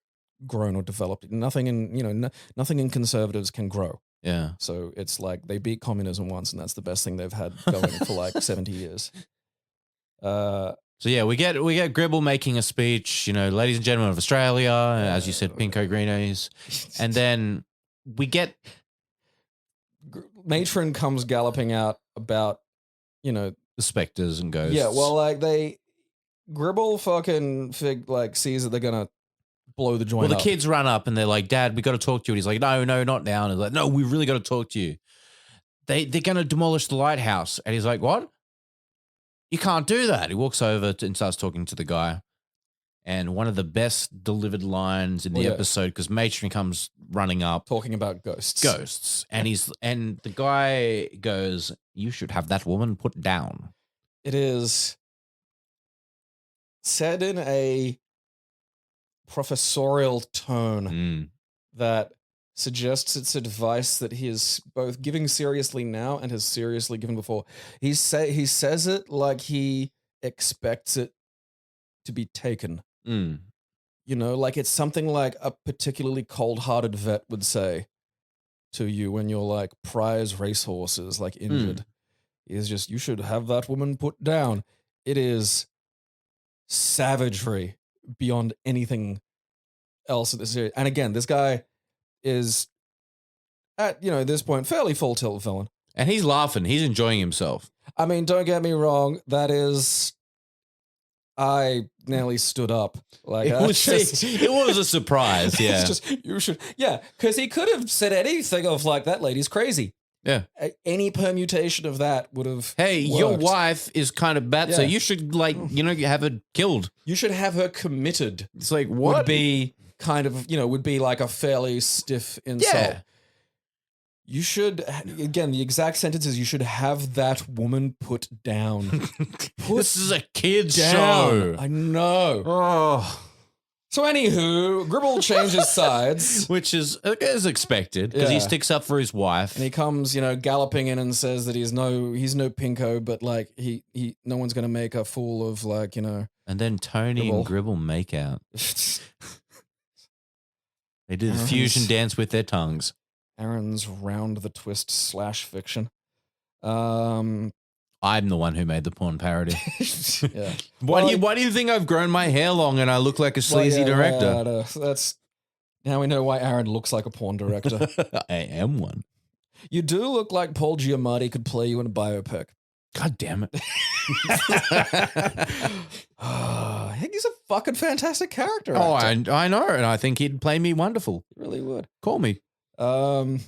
grown or developed. Nothing in conservatives can grow. Yeah. So it's like they beat communism once, and that's the best thing they've had going for like 70 years. So yeah, we get Gribble making a speech, ladies and gentlemen of Australia, as you said, pinko greenies, and then we get Matron comes galloping out about the spectres and ghosts. Yeah, well, like Gribble fucking sees that they're gonna blow the joint. Well, the kids run up and they're like, "Dad, we got to talk to you." And he's like, "No, not now." And he's like, "No, we really got to talk to you. They're gonna demolish the lighthouse." And he's like, "What? You can't do that." He walks over and starts talking to the guy. And one of the best delivered lines in the episode, because Matron comes running up. Talking about ghosts. And the guy goes, "You should have that woman put down." It is said in a professorial tone that suggests it's advice that he is both giving seriously now and has seriously given before. He says it like he expects it to be taken. Like it's something like a particularly cold-hearted vet would say to you when your like prize racehorse is like injured. Is just, "You should have that woman put down." It is savagery beyond anything else in the series. And again, this guy is at this point fairly full tilt villain, and he's laughing. He's enjoying himself. I mean, don't get me wrong. That is I nearly stood up. Like It was a surprise. Yeah. It's just, you should, yeah, because he could have said anything of like, that lady's crazy. Yeah. Any permutation of that would have. Hey, your worked. wife is kind of bad, so Yeah. you should have her killed. You should have her committed. It's like what? Would be kind of, would be like a fairly stiff insult. Yeah. You should, again, the exact sentence is you should have that woman put down. This is a kid's down. show. I know. Oh. So anywho, Gribble changes sides. Which is as expected because he Yeah. sticks up for his wife. And he comes, galloping in and says that he's no pinko, but like he no one's gonna make a fool of like, And then Tony Gribble. and Gribble make out. They do the Aaron's- fusion dance with their tongues. Aaron's round the twist / fiction. I'm the one who made the porn parody. Yeah. Why do you think I've grown my hair long and I look like a sleazy director? That's now we know why Aaron looks like a porn director. I am one. You do look like Paul Giamatti could play you in a biopic. God damn it. I think he's a fucking fantastic character. Oh, actor. I know, and I think he'd play me wonderful. He really would. Call me. And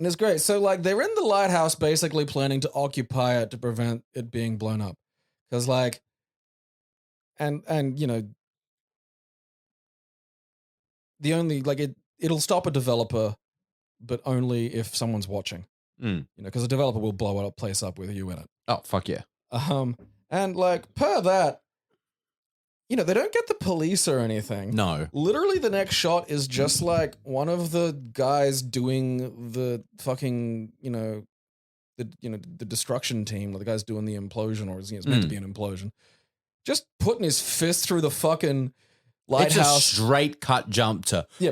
it's great. So like they're in the lighthouse basically planning to occupy it to prevent it being blown up. Cause like and the only like it'll stop a developer, but only if someone's watching. Because a developer will blow a place up with you in it. Oh, fuck yeah. And like per that, they don't get the police or anything. No. Literally, the next shot is just like one of the guys doing the fucking, the destruction team, or the guys doing the implosion, or it's meant to be an implosion, just putting his fist through the fucking lighthouse. It's a straight cut jump to. Yeah.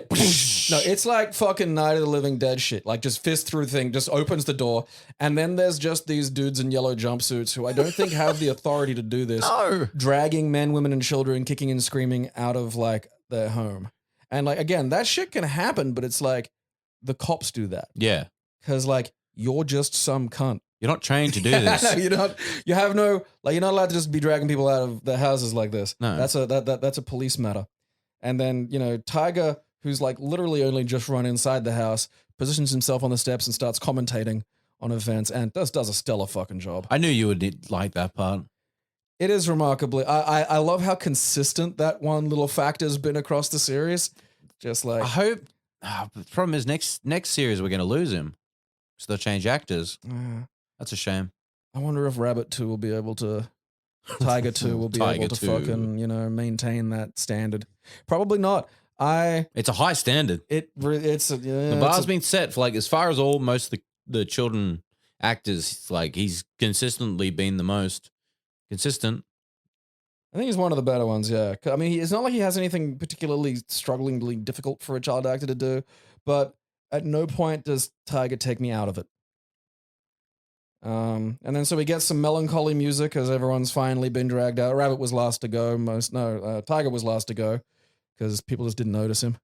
No, it's like fucking Night of the Living Dead shit. Like just fist through thing, just opens the door. And then there's just these dudes in yellow jumpsuits who I don't think have the authority to do this. No. Dragging men, women, and children, kicking and screaming out of like their home. And like, again, that shit can happen, but it's like the cops do that. Yeah. Cause like, you're just some cunt. You're not trained to do this. No, you're not allowed to just be dragging people out of their houses like this. No. That's a police matter. And then, Tiger, who's like literally only just run inside the house, positions himself on the steps and starts commentating on events and does a stellar fucking job. I knew you would like that part. It is remarkably. I love how consistent that one little factor has been across the series. Just like I hope. The problem is next series we're going to lose him. So they'll change actors. That's a shame. I wonder if Rabbit 2 will be able to. Tiger 2 will be Tiger able to 2. fucking, maintain that standard. Probably not. It's a high standard. The bar's been set for like as far as most of the children actors. Like he's consistently been the most consistent. I think he's one of the better ones. Yeah, I mean, it's not like he has anything particularly strugglingly difficult for a child actor to do, but at no point does Tiger take me out of it. And then so we get some melancholy music as everyone's finally been dragged out. Rabbit was last to go. Tiger was last to go because people just didn't notice him.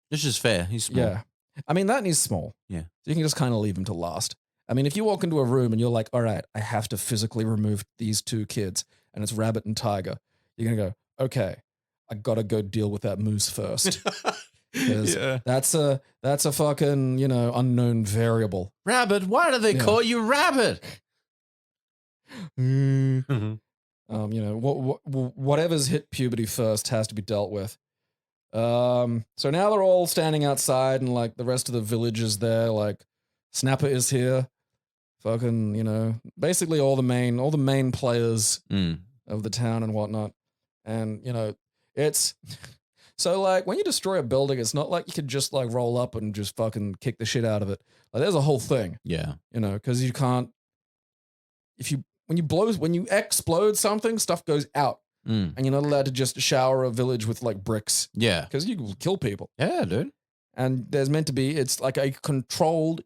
This is fair. He's small. Yeah. I mean, that and he's small. Yeah. So you can just kind of leave him to last. I mean, if you walk into a room and you're like, all right, I have to physically remove these two kids and it's Rabbit and Tiger, you're going to go, okay, I got to go deal with that moose first. Yeah. That's a fucking, unknown variable. Rabbit? Why do they call you Rabbit? Whatever's hit puberty first has to be dealt with. So now they're all standing outside and like the rest of the village is there. Like Snapper is here. Fucking, basically all the main players of the town and whatnot. And, it's so like when you destroy a building, it's not like you could just like roll up and just fucking kick the shit out of it. Like there's a whole thing. Yeah. Because you can't, when you explode something, stuff goes out. And you're not allowed to just shower a village with like bricks. Yeah. Because you will kill people. Yeah, dude. And there's meant to be, it's like a controlled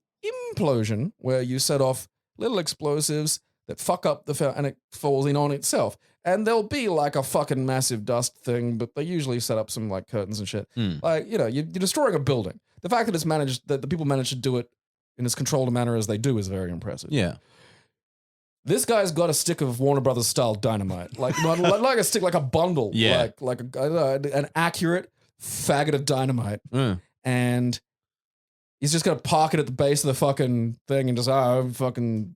implosion where you set off little explosives that fuck up and it falls in on itself. And there'll be like a fucking massive dust thing, but they usually set up some like curtains and shit. Like, you're destroying a building. The fact that the people managed to do it in as controlled a manner as they do is very impressive. Yeah. This guy's got a stick of Warner Brothers style dynamite, like like a stick, like a bundle, Yeah. like an accurate faggot of dynamite, and he's just gonna park it at the base of the fucking thing and just fucking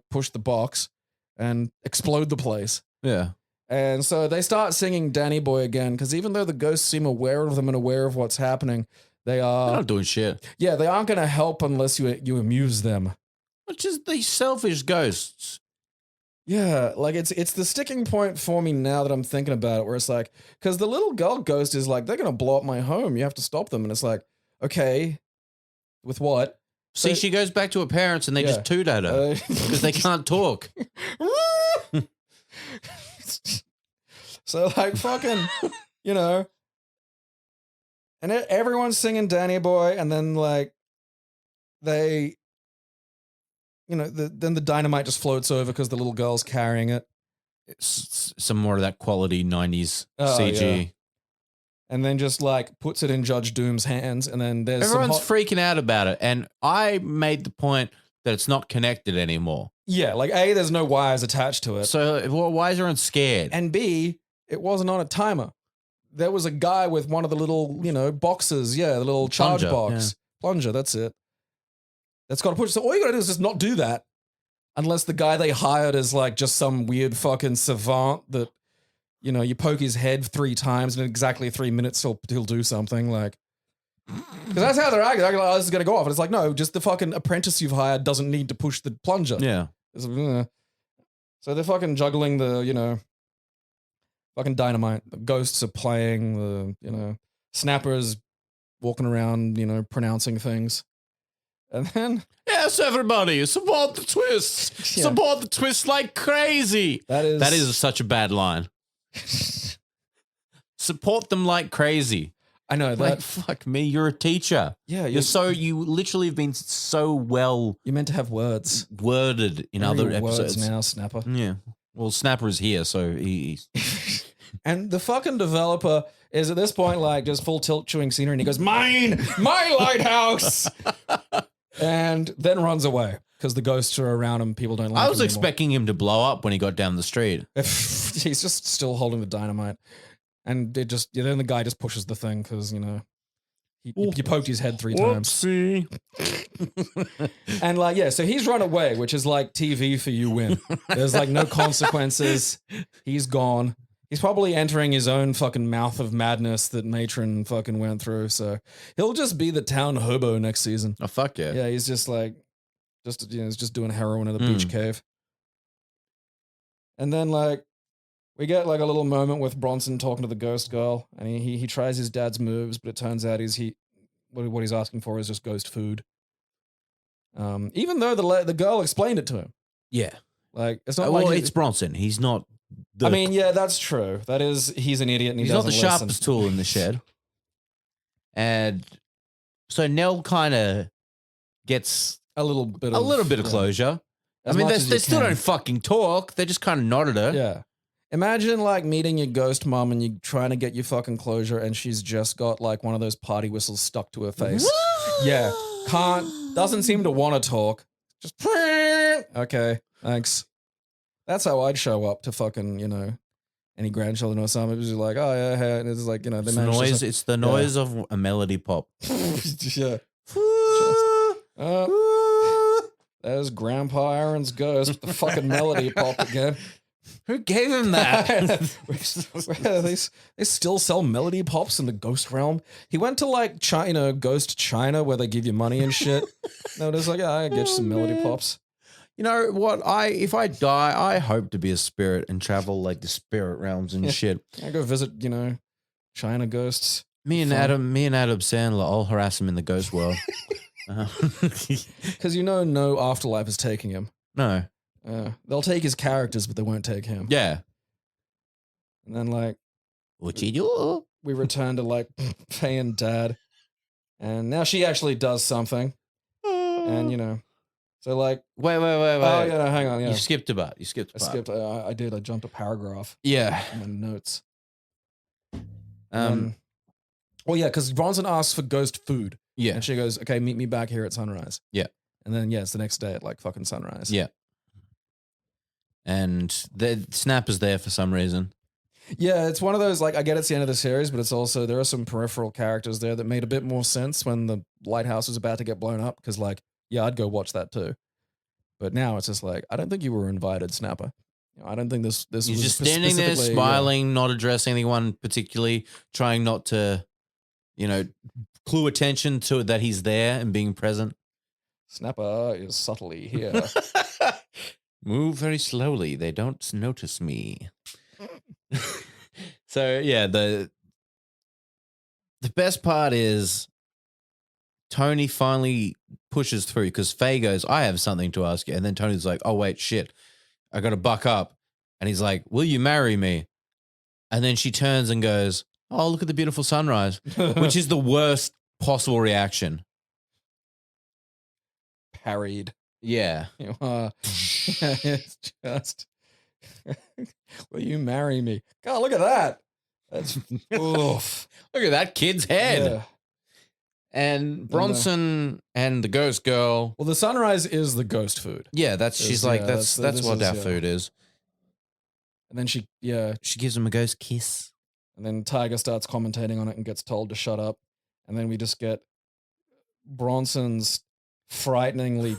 push the box and explode the place. Yeah. And so they start singing Danny Boy again because even though the ghosts seem aware of them and aware of what's happening, they're not doing shit. Yeah, they aren't gonna help unless you amuse them. Which is these selfish ghosts. Yeah, like it's the sticking point for me now that I'm thinking about it, where it's like, because the little girl ghost is like, they're gonna blow up my home. You have to stop them, and it's like, okay, with what? See, she goes back to her parents and they just toot at her because they can't talk. So like fucking, and everyone's singing Danny Boy, and then like they. Then the dynamite just floats over because the little girl's carrying it. Some more of that quality 90s CG. Yeah. And then just like puts it in Judge Doom's hands, and then there's everyone's freaking out about it. And I made the point that it's not connected anymore. Yeah, like A, there's no wires attached to it. So why is everyone scared? And B, it wasn't on a timer. There was a guy with one of the little, boxes. Yeah, the little charge box. Plunger, that's it. That's got to push. So all you got to do is just not do that. Unless the guy they hired is like just some weird fucking savant that, you poke his head 3 times and in exactly 3 minutes he'll do something like. Because that's how they're acting. Like, oh, this is going to go off. And it's like, no, just the fucking apprentice you've hired doesn't need to push the plunger. Yeah. So they're fucking juggling the, fucking dynamite. The ghosts are playing, the, snappers walking around, pronouncing things. And then... Yes, everybody, support the twist. Yeah. Support the twist like crazy. That is such a bad line. Support them like crazy. I know that. Like, fuck me, you're a teacher. Yeah. You literally have been so well... You're meant to have words. Worded in other episodes. Words now, Snapper. Yeah. Well, Snapper is here, so he's... And the fucking developer is at this point like just full tilt chewing scenery, and he goes, "Mine! My lighthouse!" And then runs away because the ghosts are around him. People don't like him. I was expecting him to blow up when he got down the street. He's just still holding the dynamite. And then the guy just pushes the thing because, he poked his head 3 times. Whoopsie. And like, yeah, so he's run away, which is like TV for you win. There's like no consequences. He's gone. He's probably entering his own fucking mouth of madness that Matron fucking went through. So he'll just be the town hobo next season. Oh, fuck yeah. Yeah, he's just like, he's just doing heroin in the beach cave. And then like, we get like a little moment with Bronson talking to the ghost girl, and he tries his dad's moves, but it turns out what he's asking for is just ghost food. Even though the girl explained it to him. Yeah. Like, it's not like... it's Bronson. He's not... I mean, yeah, that's true. That is, he's an idiot and he's not the sharpest tool in the shed. And so Nell kind of gets a little bit of closure. I mean, they still don't fucking talk. They just kind of nod at her. Yeah. Imagine like meeting your ghost mom and you're trying to get your fucking closure and she's just got like one of those party whistles stuck to her face. Yeah. Doesn't seem to want to talk. Just, okay, thanks. That's how I'd show up to fucking, any grandchildren or something. It was just like, oh yeah, hey. And it's like, it's the noise of a melody pop. Yeah. There's Grandpa Aaron's ghost with the fucking melody pop again. Who gave him that? They still sell melody pops in the ghost realm. He went to like China, Ghost China, where they give you money and shit. No, it's like, I get you some melody pops. You know what? If I die, I hope to be a spirit and travel like the spirit realms and shit. I go visit, China ghosts. Me and Adam Sandler, I'll harass him in the ghost world. Because no afterlife is taking him. No. They'll take his characters, but they won't take him. Yeah. And then like, what you do? We return to like Faye and Dad, and now she actually does something, and so like, wait. Oh yeah, no, hang on. Yeah. You skipped a part. I did. I jumped a paragraph. Yeah. In my notes. Well, yeah, because Bronson asks for ghost food. Yeah. And she goes, "Okay, meet me back here at sunrise." Yeah. And then it's the next day at like fucking sunrise. Yeah. and the Snapper's there for some reason. Yeah, it's one of those, like, I get it's the end of the series, but it's also, there are some peripheral characters there that made a bit more sense when the lighthouse was about to get blown up, because, like, yeah, I'd go watch that too. But now it's just like, I don't think you were invited, Snapper. I don't think this He's was just standing there specifically, smiling, not addressing anyone particularly, trying not to, clue attention to it that he's there and being present. Snapper is subtly here. Move very slowly. They don't notice me. So yeah, the best part is Tony finally pushes through because Faye goes, I have something to ask you. And then Tony's like, oh, wait, shit. I got to buck up. And he's like, will you marry me? And then she turns and goes, oh, look at the beautiful sunrise, which is the worst possible reaction. Parried. Yeah. It's just, will you marry me? God, look at that. That's oof. Look at that kid's head. Yeah. And Bronson and the ghost girl. Well, the sunrise is the ghost food. Yeah, she's like, that's what our food is. And then she gives him a ghost kiss. And then Tiger starts commentating on it and gets told to shut up. And then we just get Bronson's frighteningly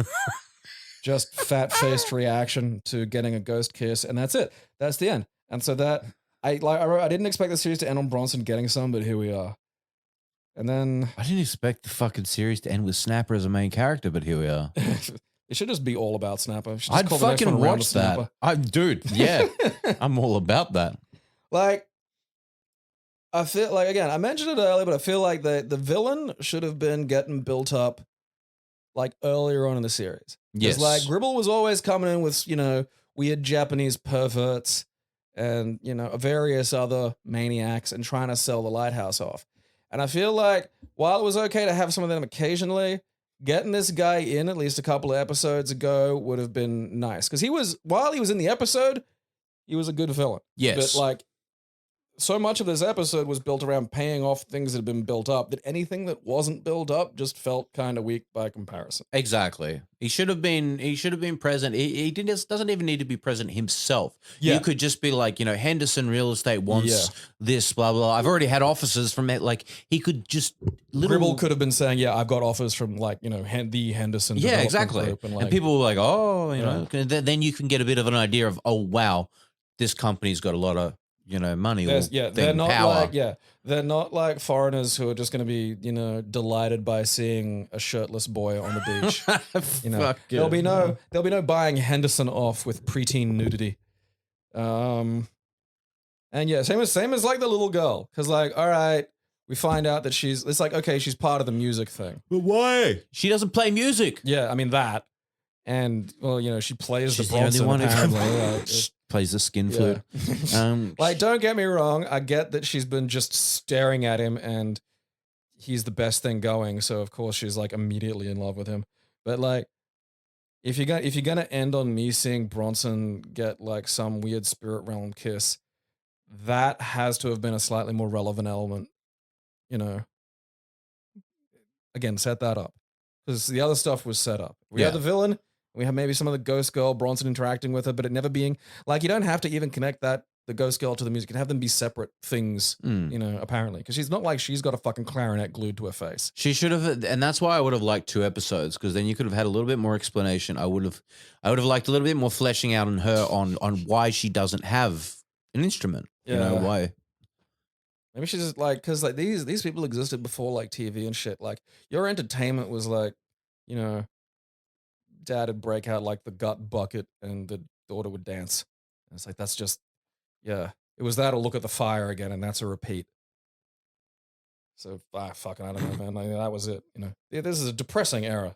just fat-faced reaction to getting a ghost kiss, and that's it. That's the end. And so that I didn't expect the series to end on Bronson getting some, but here we are. And then I didn't expect the fucking series to end with Snapper as a main character, but here we are. It should just be all about Snapper. I'd fucking watch that. Dude, yeah. I'm all about that. Like, I feel like, again, I mentioned it earlier, but I feel like the villain should have been getting built up like earlier on in the series. Yes. Like Gribble was always coming in with, weird Japanese perverts and, various other maniacs and trying to sell the lighthouse off. And I feel like while it was okay to have some of them occasionally, getting this guy in at least a couple of episodes ago would have been nice. Because while he was in the episode, he was a good villain. Yes. But like, so much of this episode was built around paying off things that had been built up that anything that wasn't built up just felt kind of weak by comparison. Exactly. He should have been present. He doesn't even need to be present himself. Yeah. You could just be like, Henderson Real Estate wants this, blah, blah, blah. I've already had offers from it. Like, he could just Gribble could have been saying, yeah, I've got offers from like, the Henderson Yeah, development exactly. group. And people were like, oh, then you can get a bit of an idea of, oh, wow, this company's got a lot of, money or they're not power. they're not like foreigners who are just going to be, delighted by seeing a shirtless boy on the beach. There'll be no buying Henderson off with preteen nudity. And yeah, same as like the little girl, because like, all right, we find out that it's like, okay, she's part of the music thing. But why? She doesn't play music. Yeah, I mean that. And well, she plays She's the Bronson only one who apparently. plays the skin flute. Like, don't get me wrong. I get that she's been just staring at him and he's the best thing going. So of course she's like immediately in love with him. But like, if you're gonna end on me seeing Bronson get like some weird spirit realm kiss, that has to have been a slightly more relevant element. Again, set that up, because the other stuff was set up. We had the villain. We have maybe some of the ghost girl, Bronson interacting with her, but it never being like, you don't have to even connect the ghost girl to the music. You can have them be separate things, apparently. Because she's not like she's got a fucking clarinet glued to her face. She should have, and that's why I would have liked 2 episodes, because then you could have had a little bit more explanation. I would have liked a little bit more fleshing out on her on why she doesn't have an instrument. Why. Maybe she's just like, because like these people existed before like TV and shit. Like, your entertainment was like, dad would break out like the gut bucket and the daughter would dance. And it's like, that's just, it was that or look at the fire again, and that's a repeat. So, fucking, I don't know, man. Like, that was it, This is a depressing era,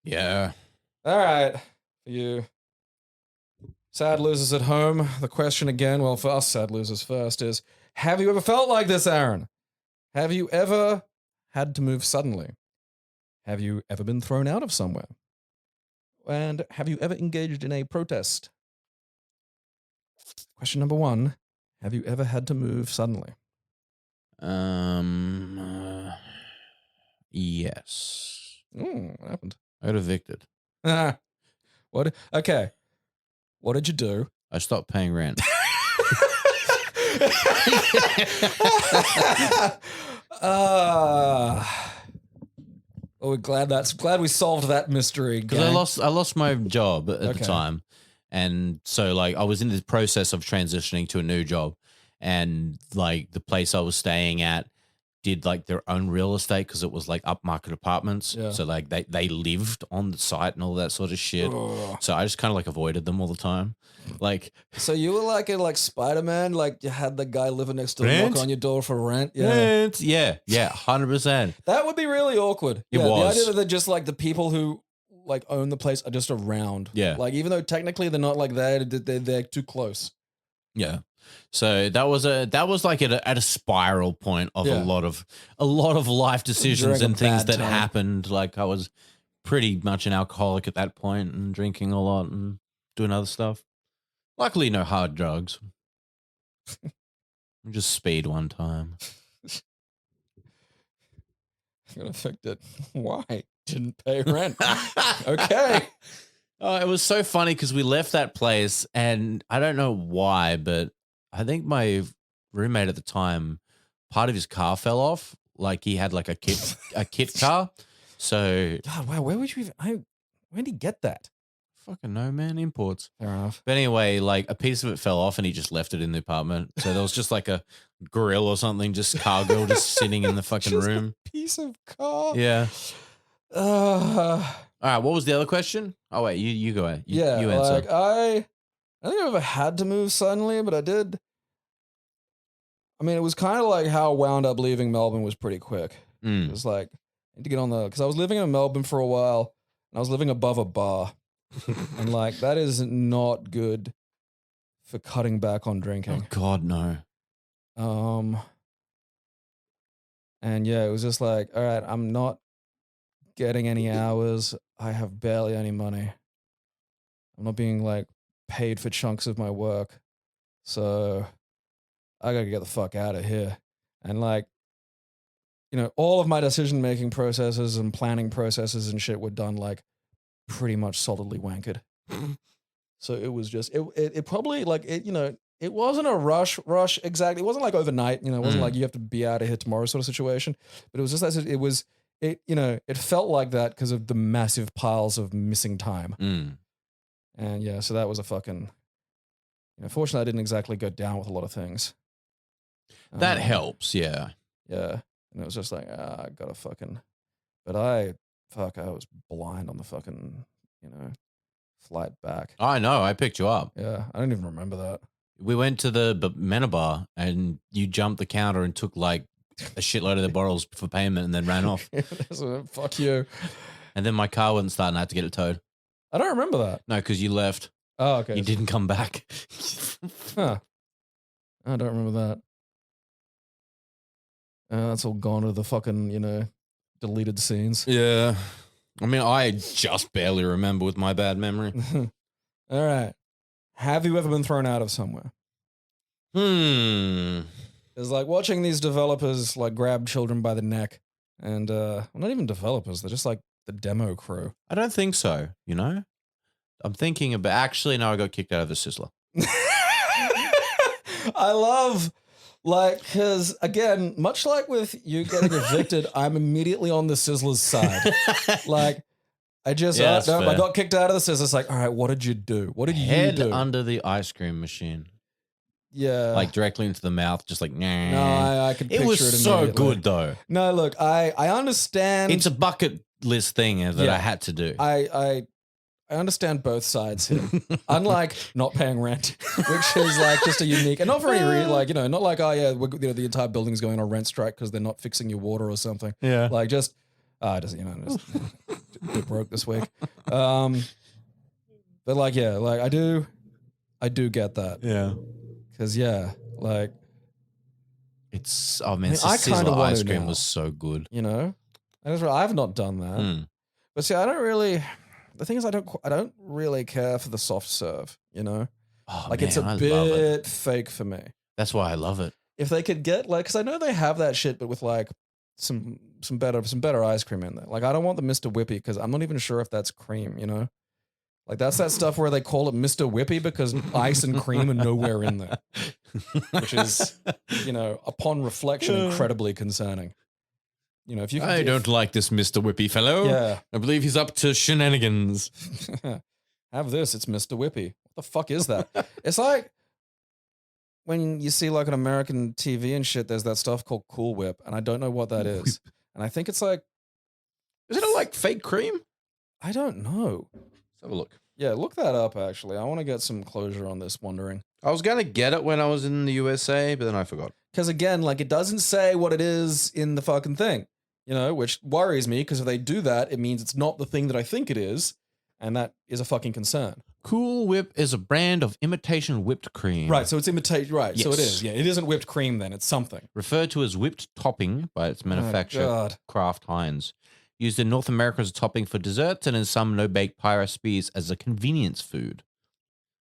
Yeah. All right. For you sad losers at home, the question again, well, for us sad losers first is, have you ever felt like this, Aaron? Have you ever had to move suddenly? Have you ever been thrown out of somewhere? And have you ever engaged in a protest? Question number 1. Have you ever had to move suddenly? Yes. What happened? I got evicted. What? Okay. What did you do? I stopped paying rent. Well, we're glad we solved that mystery. Because I lost my job at Okay. the time, and so like I was in the process of transitioning to a new job, and like the place I was staying at did like their own real estate because it was like upmarket apartments. Yeah. So like they lived on the site and all that sort of shit. Ugh. So I just kind of like avoided them all the time. Like, So you were like in like Spider-Man, like you had the guy living next door Rent? knock on your door for rent. Yeah. rent. Yeah, 100%. That would be really awkward. It The was. idea that they're just like the people who like own the place are just around. Yeah. Like even though technically they're not like that, they're too close. Yeah. So that was like at a spiral point of Yeah. a lot of life decisions During a and things bad that time. happened. Like I was pretty much an alcoholic at that point and drinking a lot and doing other stuff. Luckily, no hard drugs. Just speed one time. I'm gonna affect it. Why? Didn't pay rent. Okay. Oh, it was so funny because we left that place and I don't know why, but I think my roommate at the time, part of his car fell off. Like he had like a kit car. So God, wow, where would you even where did he get that? fucking no, man, imports. Fair enough. But anyway, like a piece of it fell off and he just left it in the apartment. So there was just like a grill or something, just cargo just sitting in the fucking Just room. a piece of car. Yeah. Uh, All right. What was the other question? Oh wait, you go ahead. You answer. like I don't think I've ever had to move suddenly, but I did. I mean, it was kind of like how I wound up leaving Melbourne was pretty quick. It Mm. was like I need to get on because I was living in Melbourne for a while and I was living above a bar. And like that is not good for cutting back on Oh drinking. God, no. And yeah, it was just like, all right, I'm not getting any hours. I have barely any money. I'm not being like paid for chunks of my work. So I gotta get the fuck out of here. And like, you know, all of my decision making processes and planning processes and shit were done like pretty much solidly wankered. So it was just it probably like it, you know, it wasn't a rush exactly. It wasn't like overnight, you know, it wasn't like you have to be out of here tomorrow sort of situation. But it was just that you know, it felt like that because of the massive piles of missing time. Mm. And yeah, so that was a fucking, you know, fortunately I didn't exactly go down with a lot of things. That helps. Yeah. Yeah. And it was just like, I gotta fucking, but I was blind on the fucking, you know, flight back. I know. I picked you up. Yeah. I don't even remember that. We went to the Mena bar and you jumped the counter and took like a shitload of the bottles for payment and then ran off. So, fuck you. And then my car wouldn't start and I had to get it towed. I don't remember that. No, because you left. Oh, okay. You didn't come back. Huh. I don't remember that. That's all gone to the fucking, you know, deleted scenes. Yeah. I mean, I just barely remember with my bad memory. All right. Have you ever been thrown out of somewhere? It's like watching these developers like grab children by the neck and well, not even developers, they're just like the demo crew. I don't think so, you know? I'm thinking about actually no, I got kicked out of the Sizzler. I love like because again, much like with you getting evicted, I'm immediately on the Sizzler's side. Like I just Yeah, that's I fair. got kicked out of the Sizzler. It's like, all right, what did you do? What did Head you do? under the ice cream machine. Yeah. Like directly into the mouth, just like nah. No, I could It picture was it so immediately. good though. No, look, I understand. It's a bucket list thing that Yeah. I had to do. I understand both sides here. Unlike not paying rent, which is like just a unique and not for any reason, like, you know, not like, oh yeah, you know, the entire building's going on a rent strike because they're not fixing your water or something. Yeah. Like just, just you know, just bit broke this week. But like, yeah, like I do get that Yeah. because yeah, like It's oh man, I kinda Sizzler want ice to cream now. was so good. you know, I've not done that. Mm. But see, I don't really. The thing is, I don't really care for the soft serve. You know, Oh, like man, it's a I love it. bit fake for me. That's why I love it. If they could get like, because I know they have that shit, but with like some better ice cream in there. Like I don't want the Mr. Whippy because I'm not even sure if that's cream. You know, Like that's that stuff where they call it Mr. Whippy because ice and cream are nowhere in there, which is, upon reflection, incredibly concerning. If you could I don't like this Mr. Whippy fellow. Yeah. I believe he's up to shenanigans. Have this, it's Mr. Whippy. What the fuck is that? It's like when you see like an American TV and shit, there's that stuff called Cool Whip, and I don't know what that is. And I think it's like, is it like fake cream? I don't know. Let's have a look. Yeah, look that up, actually. I want to get some closure on this wondering. I was going to get it when I was in the USA, but then I forgot. Because again, like it doesn't say what it is in the fucking thing, which worries me because if they do that, it means it's not the thing that I think it is. And that is a fucking concern. Cool Whip is a brand of imitation whipped cream. Right, so it's imitation. Right, Yes. so it is. Yeah, it isn't whipped cream then. It's something. Referred to as whipped topping by its manufacturer, God. Kraft Heinz. Used in North America as a topping for desserts and in some no-bake pie recipes as a convenience food.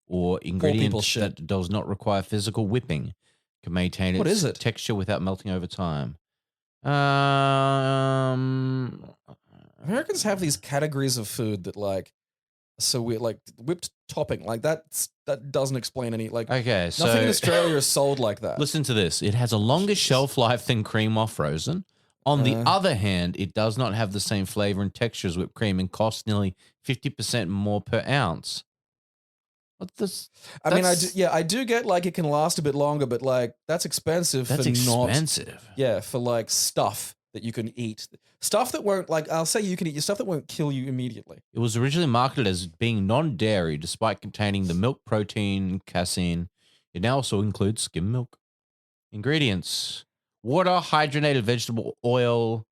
Or ingredient that does not require physical whipping. Can maintain its texture without melting over time. Americans have these categories of food that like, so weird, like whipped topping, like that doesn't explain any, like, okay, so nothing in Australia is sold like that. Listen to this. It has a longer shelf life than cream or frozen. On the other hand, it does not have the same flavor and texture as whipped cream and costs nearly 50% more per ounce. What this? I mean, I do get like it can last a bit longer, but like that's expensive. That's expensive. Yeah, for like stuff that you can eat. Stuff that won't, like, I'll say you can eat your stuff that won't kill you immediately. It was originally marketed as being non-dairy despite containing the milk protein casein. It now also includes skim milk. Ingredients: water, hydrogenated vegetable oil,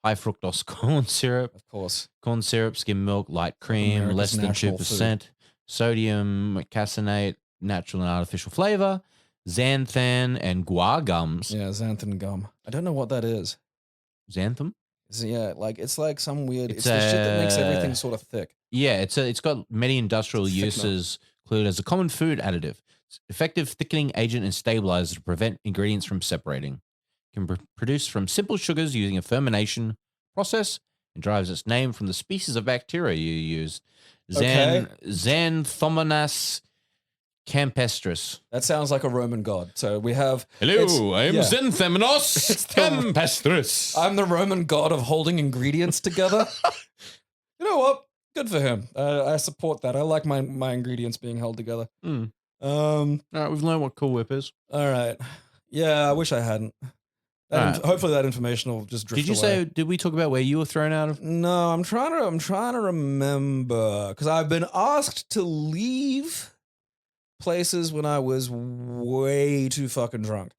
high fructose corn syrup. Of course. Corn syrup, skim milk, light cream, America's less than 2%. Sodium, caseinate, natural and artificial flavor, xanthan, and guar gums. Yeah, xanthan gum. I don't know what that is. Xanthan? Yeah, like it's like some weird. It's the shit that makes everything sort of thick. Yeah, it's got many industrial uses, included as a common food additive. It's effective thickening agent and stabilizer to prevent ingredients from separating. Can be produced from simple sugars using a fermentation process and derives its name from the species of bacteria you use. Xanthomonas campestris. That sounds like a Roman god. So we have. Hello, I'm Xanthomonas campestris. I'm the Roman god of holding ingredients together. You know what? Good for him. I support that. I like my ingredients being held together. All right, we've learned what Cool Whip is. All right. Yeah, I wish I hadn't. Hopefully that information will just drift away. Did we talk about where you were thrown out of? No, I'm trying to remember because I've been asked to leave places when I was way too fucking drunk.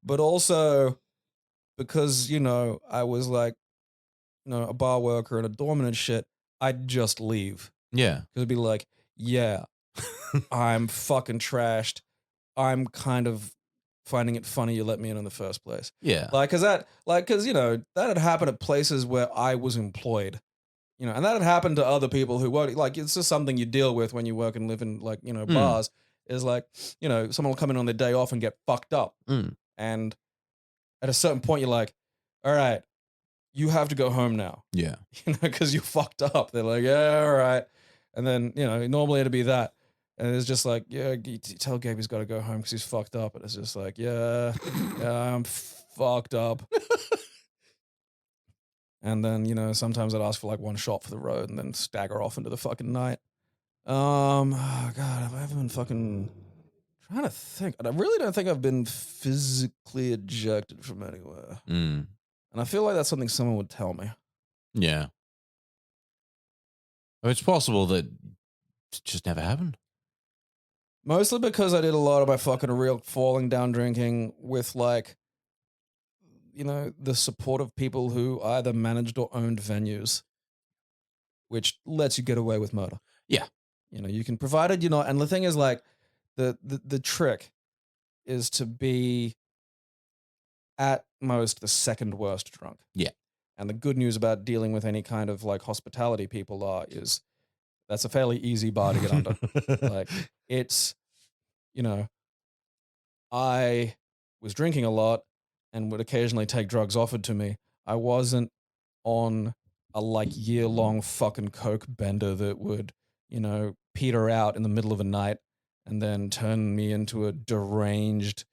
But also because, I was like, a bar worker and a doorman and shit, I'd just leave. Yeah. Because it'd be like, yeah, I'm fucking trashed. I'm kind of finding it funny you let me in the first place. Yeah. Because that had happened at places where I was employed. And that had happened to other people who were like, it's just something you deal with when you work and live in bars. Is like, someone will come in on their day off and get fucked up. And at a certain point, you're like, all right, you have to go home now. Yeah. Because you fucked up. They're like, yeah, all right. And then, normally it'd be that. And it's just like, yeah, you tell Gabe he's got to go home because he's fucked up. And it's just like, yeah, I'm fucked up. And then, sometimes I'd ask for like one shot for the road and then stagger off into the fucking night. Oh God, have I ever been fucking trying to think? I really don't think I've been physically ejected from anywhere. And I feel like that's something someone would tell me. Yeah. It's possible that it just never happened. Mostly because I did a lot of my fucking real falling down drinking with like, the support of people who either managed or owned venues, which lets you get away with murder. Yeah. You can, provided you're not, and the thing is like, the trick is to be at most the second worst drunk. Yeah. And the good news about dealing with any kind of like hospitality people is that's a fairly easy bar to get under. Like it's, I was drinking a lot and would occasionally take drugs offered to me. I wasn't on a like year-long fucking coke bender that would, peter out in the middle of the night and then turn me into a deranged,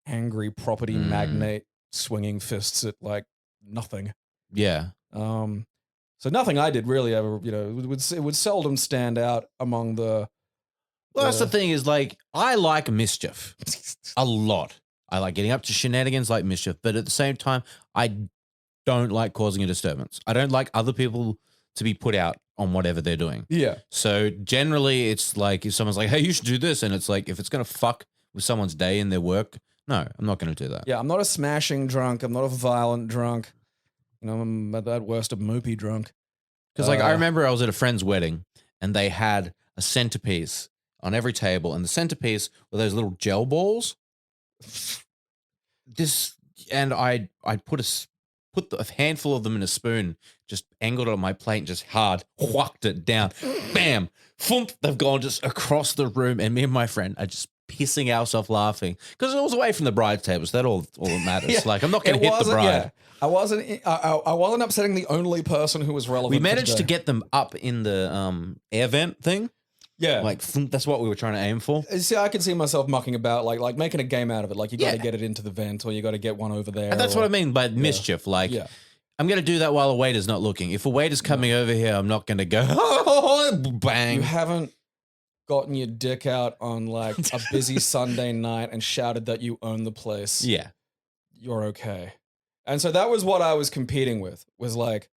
angry property magnate swinging fists at like nothing. Yeah. So nothing I did really ever, it would seldom stand out among the. Well, that's the thing is like, I like mischief a lot. I like getting up to shenanigans like mischief, but at the same time, I don't like causing a disturbance. I don't like other people to be put out on whatever they're doing. Yeah. So generally it's like if someone's like, hey, you should do this. And it's like, if it's going to fuck with someone's day and their work, no, I'm not going to do that. Yeah, I'm not a smashing drunk. I'm not a violent drunk. I'm at worst a mopey drunk. Because like I remember I was at a friend's wedding and they had a centerpiece on every table, and the centerpiece were those little gel balls. I put a handful of them in a spoon, just angled it on my plate and just hard whacked it down. Bam! Thump! They've gone just across the room, and me and my friend are just pissing ourselves laughing because it was away from the bride's table, so that all that matters. Yeah, like, I'm not going to hit the bride. Yeah. I wasn't upsetting the only person who was relevant. We managed to get them up in the air vent thing. Yeah, like that's what we were trying to aim for. See, I can see myself mucking about, like making a game out of it. Like you got to get it into the vent, or you got to get one over there. And that's what I mean by mischief. Like, I'm going to do that while a waiter's not looking. If a waiter's coming over here, I'm not going to go bang. You haven't gotten your dick out on like a busy Sunday night and shouted that you own the place. Yeah, you're okay. And so that was what I was competing with, was like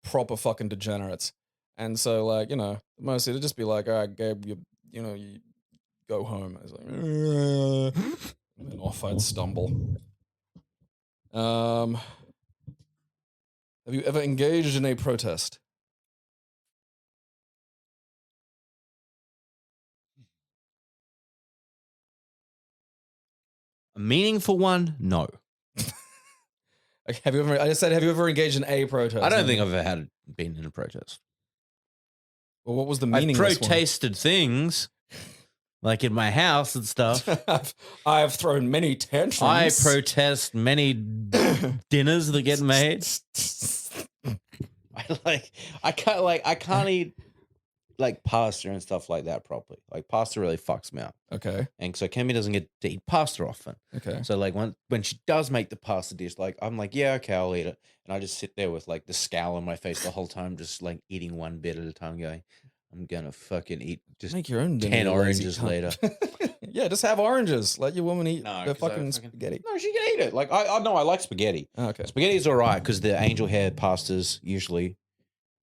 proper fucking degenerates. And so, like, mostly it'd just be like, all right, Gabe, you go home. I was like, and then off I'd stumble. Have you ever engaged in a protest? A meaningful one? No. Have you ever engaged in a protest? I don't think I've ever been in a protest. Well, what was the meaning? I've protested things, like in my house and stuff. I've thrown many tantrums. I protest many dinners that get made. I can't eat like pasta and stuff like that properly. Like pasta really fucks me up. Okay. And so Kemi doesn't get to eat pasta often. Okay. So like when she does make the pasta dish, like I'm like, yeah, okay, I'll eat it. And I just sit there with like the scowl on my face the whole time, just like eating one bit at a time, going, I'm gonna fucking eat just make your own 10 oranges later. Yeah, just have oranges. Let your woman eat the fucking spaghetti. No, she can eat it. Like I know I like spaghetti. Okay. Spaghetti's all right because the angel hair pastas usually,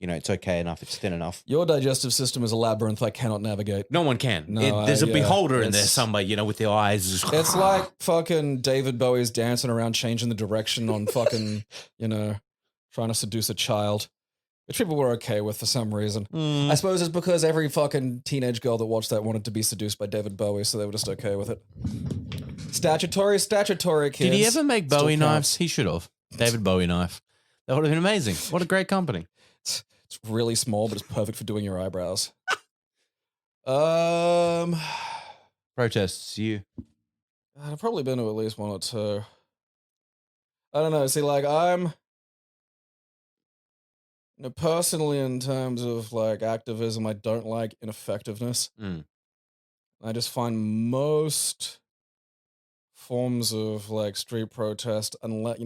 it's okay enough. It's thin enough. Your digestive system is a labyrinth I cannot navigate. No one can. No, there's a beholder in there somewhere, with the eyes. It's like fucking David Bowie's dancing around, changing the direction on fucking, trying to seduce a child. Which people were okay with for some reason. I suppose it's because every fucking teenage girl that watched that wanted to be seduced by David Bowie, so they were just okay with it. Statutory, kids. Did he ever make Bowie knives? He should have. David Bowie knife. That would have been amazing. What a great company. It's really small, but it's perfect for doing your eyebrows. Protests, you. I've probably been to at least one or two. I don't know. See, like I'm, personally, in terms of like activism, I don't like ineffectiveness. I just find most forms of like street protest, unless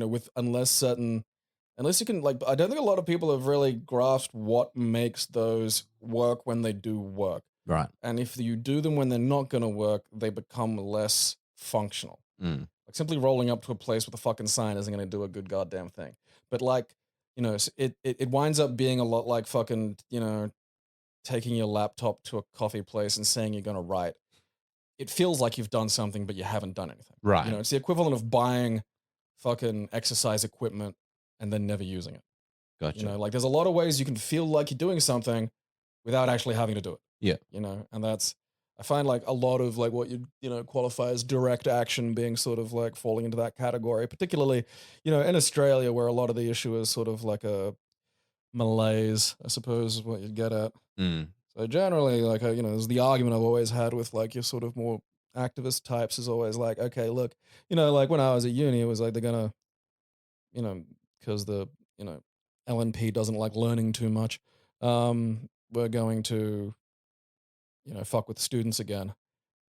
unless you can, like, I don't think a lot of people have really grasped what makes those work when they do work. Right. And if you do them when they're not going to work, they become less functional. Like simply rolling up to a place with a fucking sign isn't going to do a good goddamn thing. But like, it winds up being a lot like fucking, taking your laptop to a coffee place and saying you're going to write. It feels like you've done something, but you haven't done anything. Right. It's the equivalent of buying fucking exercise equipment and then never using it. Gotcha. Like there's a lot of ways you can feel like you're doing something without actually having to do it. Yeah. And that's, I find like a lot of like what you qualify as direct action being sort of like falling into that category, particularly, in Australia where a lot of the issue is sort of like a malaise, I suppose is what you'd get at. So generally, like, there's the argument I've always had with like your sort of more activist types is always like, okay, look, like when I was at uni, it was like they're gonna, because the, LNP doesn't like learning too much. we're going to, fuck with students again.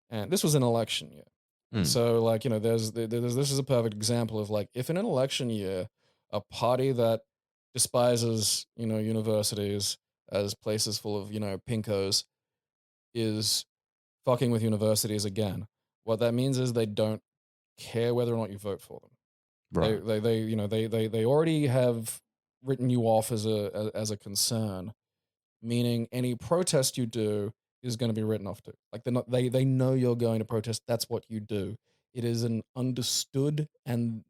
And this was an election year. Mm. So, like, there's this is a perfect example of, like, if in an election year, a party that despises, universities as places full of, pinkos is fucking with universities again, what that means is they don't care whether or not you vote for them. Right. They already have written you off as a concern, meaning any protest you do is going to be written off too. Like they know you're going to protest. That's what you do. It is an understood and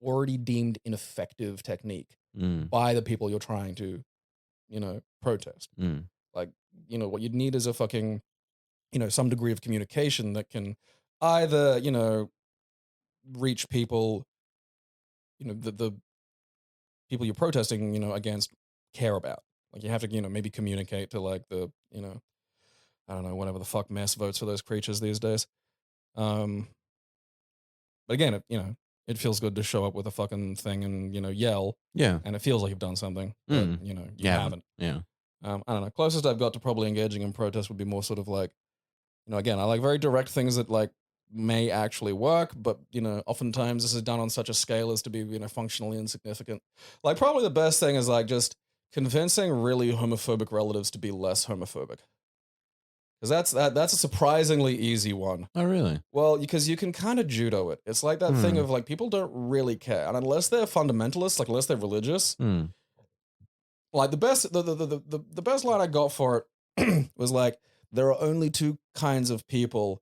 already deemed ineffective technique by the people you're trying to, protest. Like, what you'd need is a fucking, some degree of communication that can either, reach people, the people you're protesting, against care about. Like, you have to, maybe communicate to, like, the, I don't know, whatever the fuck mass votes for those creatures these days. But again, it feels good to show up with a fucking thing and, yell. Yeah. And it feels like you've done something, but, you haven't. Yeah. I don't know. Closest I've got to probably engaging in protest would be more sort of like, again, I like very direct things that, like, may actually work, but, oftentimes this is done on such a scale as to be, functionally insignificant. Like, probably the best thing is, like, just convincing really homophobic relatives to be less homophobic. Because that's a surprisingly easy one. Oh, really? Well, because you can kind of judo it. It's like that thing of, like, people don't really care. And unless they're fundamentalists, like, unless they're religious, like, the best line I got for it was, like, there are only two kinds of people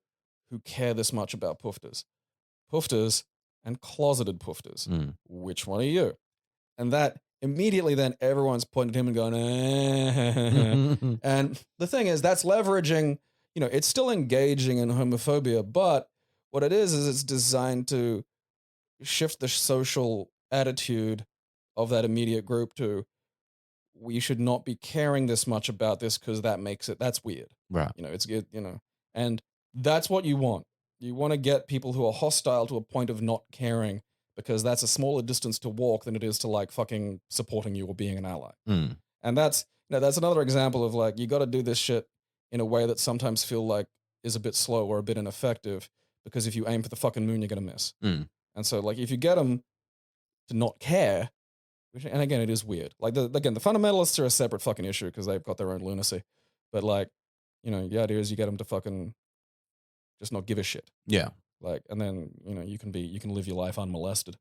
who care this much about poofters. Poofters and closeted poofters. Which one are you? And that immediately then everyone's pointing at him and going, And the thing is, that's leveraging, it's still engaging in homophobia, but what it is it's designed to shift the social attitude of that immediate group to, we should not be caring this much about this because that's weird. Right. And that's what you want. You want to get people who are hostile to a point of not caring, because that's a smaller distance to walk than it is to, like, fucking supporting you or being an ally. And that's another example of, like, you got to do this shit in a way that sometimes feel like is a bit slow or a bit ineffective, because if you aim for the fucking moon, you're going to miss. And so, like, if you get them to not care, and again, it is weird. Like, the fundamentalists are a separate fucking issue because they've got their own lunacy. But, like, the idea is you get them to fucking just not give a shit. Yeah. Like, and then, you can live your life unmolested.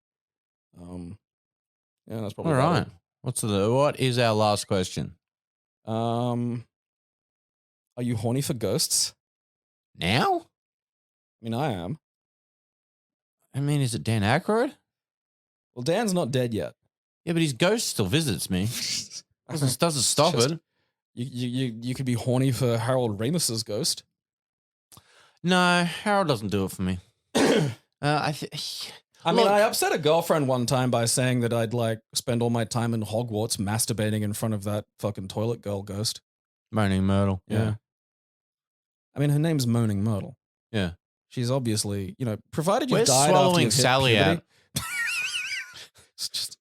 Yeah, that's probably all about right. What is our last question? it. Are you horny for ghosts? Now? I mean, I am. I mean, is it Dan Aykroyd? Well, Dan's not dead yet. Yeah, but his ghost still visits me. Doesn't stop it. You could be horny for Harold Ramis's ghost. No, Harold doesn't do it for me. I mean, I upset a girlfriend one time by saying that I'd, like, spend all my time in Hogwarts masturbating in front of that fucking toilet girl ghost. Moaning Myrtle. Yeah. I mean, her name's Moaning Myrtle. Yeah. She's obviously, provided you've We're died swallowing after you've hit Sally puberty. out. It's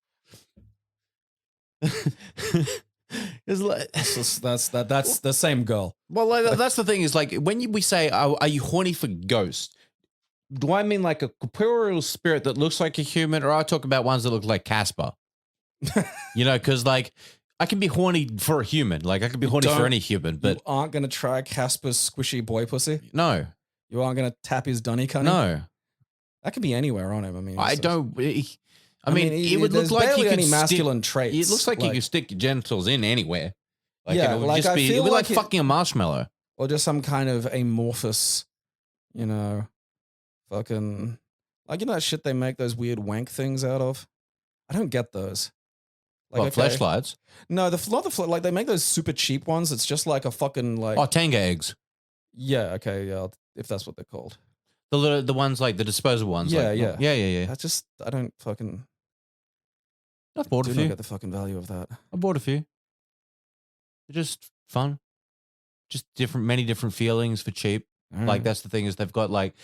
just, that's the same girl. Well, like, that's the thing is, like, when we say, are you horny for ghosts? Do I mean like a corporeal spirit that looks like a human, or I talk about ones that look like Casper? Because, like, I can be horny for a human. Like, I can be horny for any human, but you aren't going to try Casper's squishy boy pussy? No. You aren't going to tap his dunny cunny? No. That could be anywhere on him. I mean, I mean, it would look like you could any masculine traits. It looks like you could stick your genitals in anywhere. Like, yeah, it would like, just I be, feel it would like like fucking a marshmallow. Or just some kind of amorphous, fucking, like, that shit they make those weird wank things out of? I don't get those. Like, fleshlights? No, like, they make those super cheap ones. It's just like a fucking, like... Oh, Tanga eggs. Yeah, okay, yeah, if that's what they're called. The ones, like, the disposable ones. Yeah, like, yeah. Yeah. I don't fucking... I've bought a few. I don't get the fucking value of that. I bought a few. They're just fun. Just many different feelings for cheap. Like, that's the thing is they've got, like...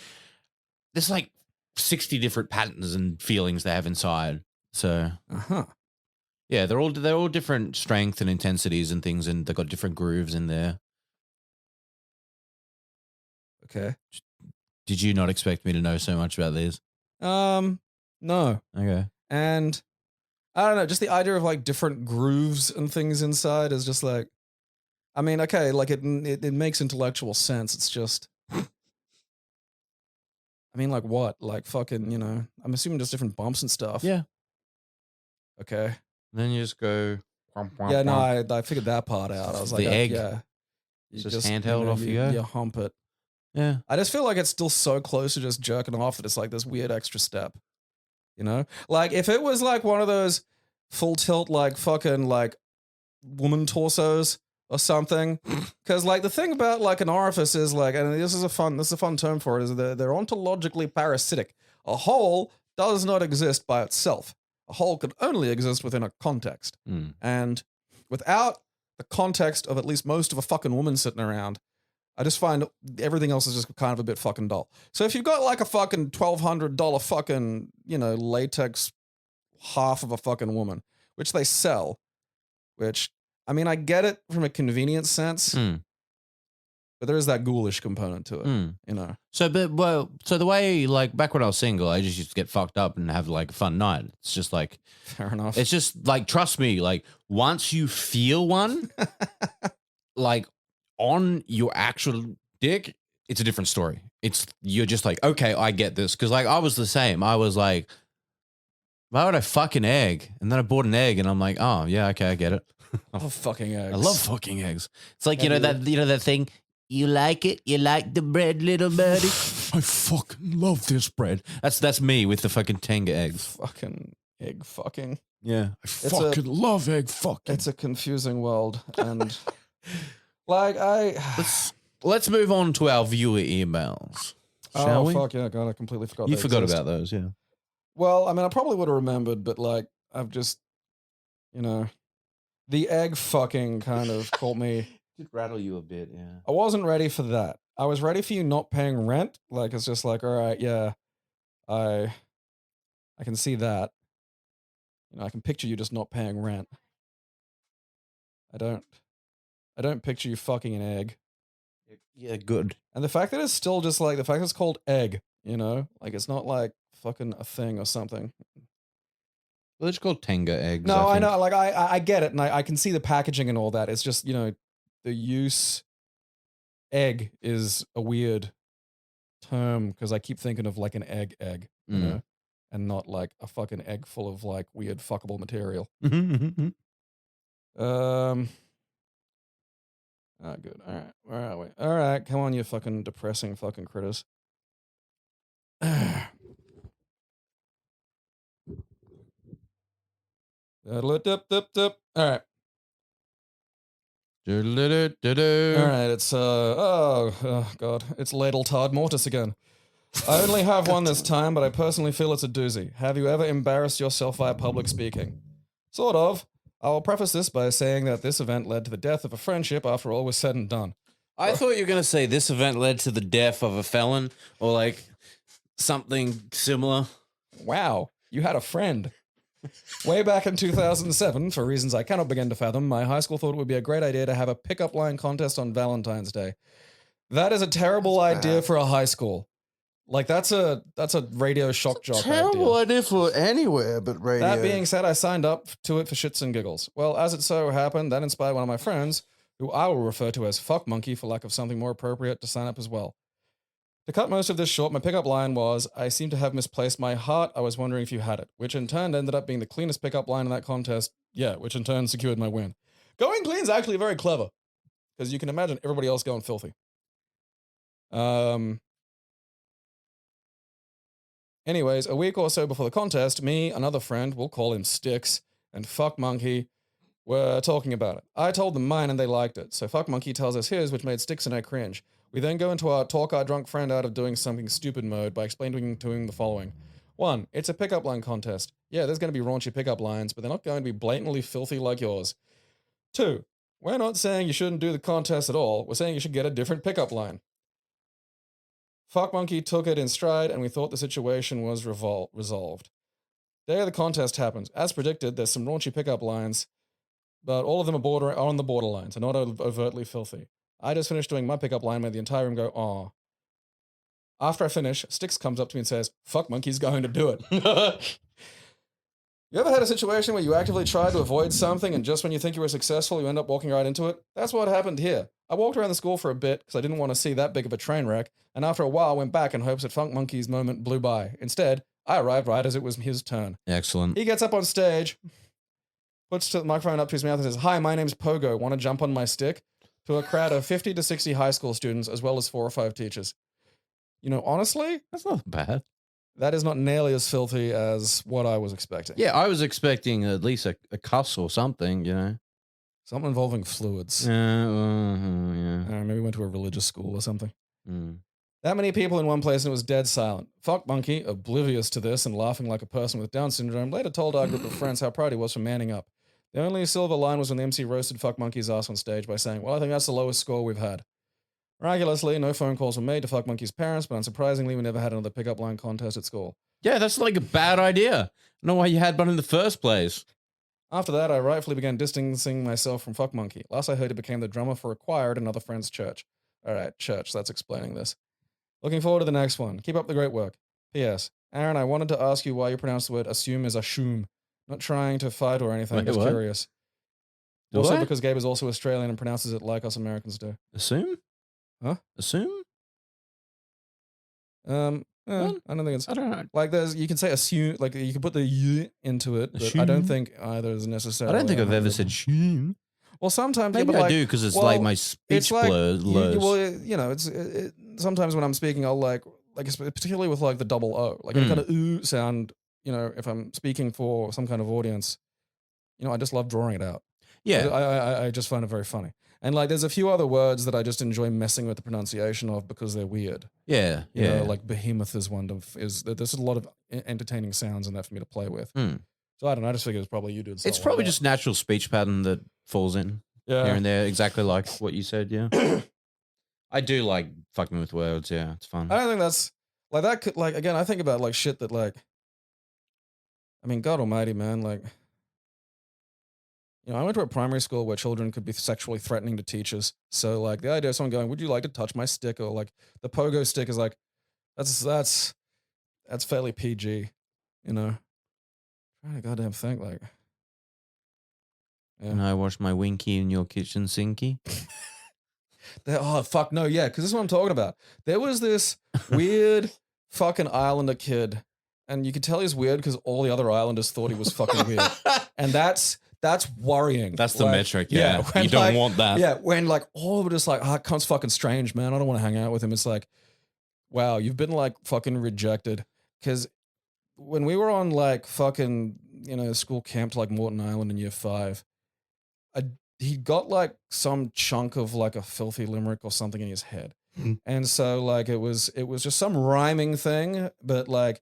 There's, like, 60 different patterns and feelings they have inside. So... Uh-huh. Yeah, they're all different strength and intensities and things, and they've got different grooves in there. Okay. Did you not expect me to know so much about these? No. Okay. And I don't know, just the idea of like different grooves and things inside is just like, I mean, okay, like it makes intellectual sense. It's just, I mean, like what? Like fucking, you know, I'm assuming just different bumps and stuff. Yeah. Okay. Then you just go. Yeah, no, I figured that part out. I was The like, egg. yeah. It's just handheld, off you go. You hump it. Yeah. I just feel like it's still so close to just jerking off that it's like this weird extra step. You know? Like if it was like one of those full tilt like fucking like woman torsos or something. Because like the thing about like an orifice is like, and this is a fun term for it, is they're ontologically parasitic. A hole does not exist by itself. A hole could only exist within a context. And without the context of at least most of a fucking woman sitting around, I just find everything else is just kind of a bit fucking dull. So if you've got like a fucking $1,200 fucking, you know, latex half of a fucking woman, which they sell, which, I mean, I get it from a convenience sense, but there is that ghoulish component to it, you know? So the way, like, back when I was single, I just used to get fucked up and have, like, a fun night. It's just, like... Fair enough. It's just, like, trust me, like, once you feel one, like, on your actual dick, it's a different story. You're just like, okay, I get this. Because, like, I was the same. I was like, why would I fuck an egg? And then I bought an egg, and I'm like, oh, yeah, okay, I get it. I love fucking eggs. I love fucking eggs. It's like, you know that thing... You like it? You like the bread, little birdie? I fucking love this bread. That's me with the fucking Tenga eggs. Fucking egg fucking. Yeah. I fucking love egg fucking. It's a confusing world. And like Let's move on to our viewer emails. Shall we? Fuck yeah, God, I completely forgot. You forgot about those, yeah. Well, I mean, I probably would have remembered, but like I've just, you know, the egg fucking kind of caught me. Did rattle you a bit, yeah. I wasn't ready for that. I was ready for you not paying rent. Like it's just like, all right, yeah, I can see that. You know, I can picture you just not paying rent. I don't picture you fucking an egg. Yeah, good. And the fact that it's still just like the fact that it's called egg, you know, like it's not like fucking a thing or something. Well, it's called Tenga eggs. No, I know. Like I get it, and I can see the packaging and all that. It's just, you know, the use egg is a weird term because I keep thinking of like an egg, you know, and not like a fucking egg full of like weird fuckable material. Oh, good. All right. Where are we? All right. Come on, you fucking depressing fucking critters. All right. All right, it's oh god, it's Ladle Tard Mortis again. I only have one this time, but I personally feel it's a doozy. Have you ever embarrassed yourself via public speaking? Sort of. I will preface this by saying that this event led to the death of a friendship after all was said and done. I thought you were going to say this event led to the death of a felon or like something similar. Wow, you had a friend. Way back in 2007, for reasons I cannot begin to fathom, my high school thought it would be a great idea to have a pickup line contest on Valentine's Day. That is a terrible idea for a high school. Like that's a radio shock jock terrible idea for anywhere but radio. That being said, I signed up to it for shits and giggles. Well, as it so happened, that inspired one of my friends, who I will refer to as Fuck Monkey for lack of something more appropriate, to sign up as well. To cut most of this short, my pickup line was, I seem to have misplaced my heart. I was wondering if you had it, which in turn ended up being the cleanest pickup line in that contest. Yeah, which in turn secured my win. Going clean is actually very clever, because you can imagine everybody else going filthy. Anyways, a week or so before the contest, me, another friend, we'll call him Sticks, and Fuck Monkey were talking about it. I told them mine and they liked it, so Fuck Monkey tells us his, which made Sticks and I cringe. We then go into our talk our drunk friend out of doing something stupid mode by explaining to him the following. 1. It's a pickup line contest. Yeah, there's going to be raunchy pickup lines, but they're not going to be blatantly filthy like yours. 2. We're not saying you shouldn't do the contest at all. We're saying you should get a different pickup line. Fuck Monkey took it in stride, and we thought the situation was resolved. Day of the contest happens. As predicted, there's some raunchy pickup lines, but all of them are on the borderline, so not overtly filthy. I just finished doing my pickup line, made the entire room go, aw. After I finish, Styx comes up to me and says, fuck, Monkey's going to do it. You ever had a situation where you actively tried to avoid something and just when you think you were successful, you end up walking right into it? That's what happened here. I walked around the school for a bit because I didn't want to see that big of a train wreck, and after a while went back in hopes that Funk Monkey's moment blew by. Instead, I arrived right as it was his turn. Excellent. He gets up on stage, puts the microphone up to his mouth and says, hi, my name's Pogo. Want to jump on my stick? To a crowd of 50 to 60 high school students as well as 4 or 5 teachers. You know, honestly, That's not bad. that is not nearly as filthy as what I was expecting. Yeah, I was expecting at least a cuss or something, you know. Something involving fluids. Yeah. Maybe went to a religious school or something. Mm. That many people in one place and it was dead silent. Fuck Monkey, oblivious to this and laughing like a person with Down syndrome, later told our group of friends how proud he was for manning up. The only silver line was when the MC roasted Fuck Monkey's ass on stage by saying, well, I think that's the lowest score we've had. Miraculously, no phone calls were made to Fuck Monkey's parents, but unsurprisingly, we never had another pickup line contest at school. Yeah, that's like a bad idea. I don't know why you had one in the first place. After that, I rightfully began distancing myself from Fuck Monkey. Last I heard, he became the drummer for a choir at another friend's church. All right, church, that's explaining this. Looking forward to the next one. Keep up the great work. P.S. Aaron, I wanted to ask you why you pronounce the word assume as assume. Not trying to fight or anything, Wait, just what? curious. Do Also I? because Gabe is also Australian and pronounces it like us Americans do. Assume? Huh? Assume? I don't think it's... I don't know. Like, you can say assume, like, you can put the y into it, but I don't Assume? think either is necessarily... I don't think I've ever 100%. said assume. Well, sometimes... Maybe yeah, but I like, do because it's well, like my speech it's like, blurs. you know, sometimes when I'm speaking, I'll like particularly with like the double O, like any kind of ooh sound, you know, if I'm speaking for some kind of audience, you know, I just love drawing it out. Yeah. I just find it very funny. And like, there's a few other words that I just enjoy messing with the pronunciation of because they're weird. Yeah. You Yeah. know, like behemoth is one of, there's a lot of entertaining sounds in that for me to play with. Mm. So I don't know, I just figured it's probably you did. It's probably just natural speech pattern that falls in here and there, exactly like what you said, yeah. I do like fucking with words, yeah, it's fun. I don't think that's like that could like again, I think about like shit that like I mean, God almighty, man, like you know, I went to a primary school where children could be sexually threatening to teachers. So like the idea of someone going, would you like to touch my stick? Or like the pogo stick is like that's fairly PG, you know. Trying to goddamn think like Can I wash my winky in your kitchen sinky? Oh, fuck, no, yeah, because this is what I'm talking about. There was this weird fucking Islander kid, and you could tell he's weird because all the other Islanders thought he was fucking weird. And that's worrying. That's the Like, metric, yeah. when, You don't like, want that. Yeah, when like all of it is like, oh, cunt's fucking strange, man. I don't want to hang out with him. It's like, wow, you've been like fucking rejected. Because when we were on like fucking, you know, school camp to like Morton Island in year 5, he got like some chunk of like a filthy limerick or something in his head. And so like it was just some rhyming thing, but like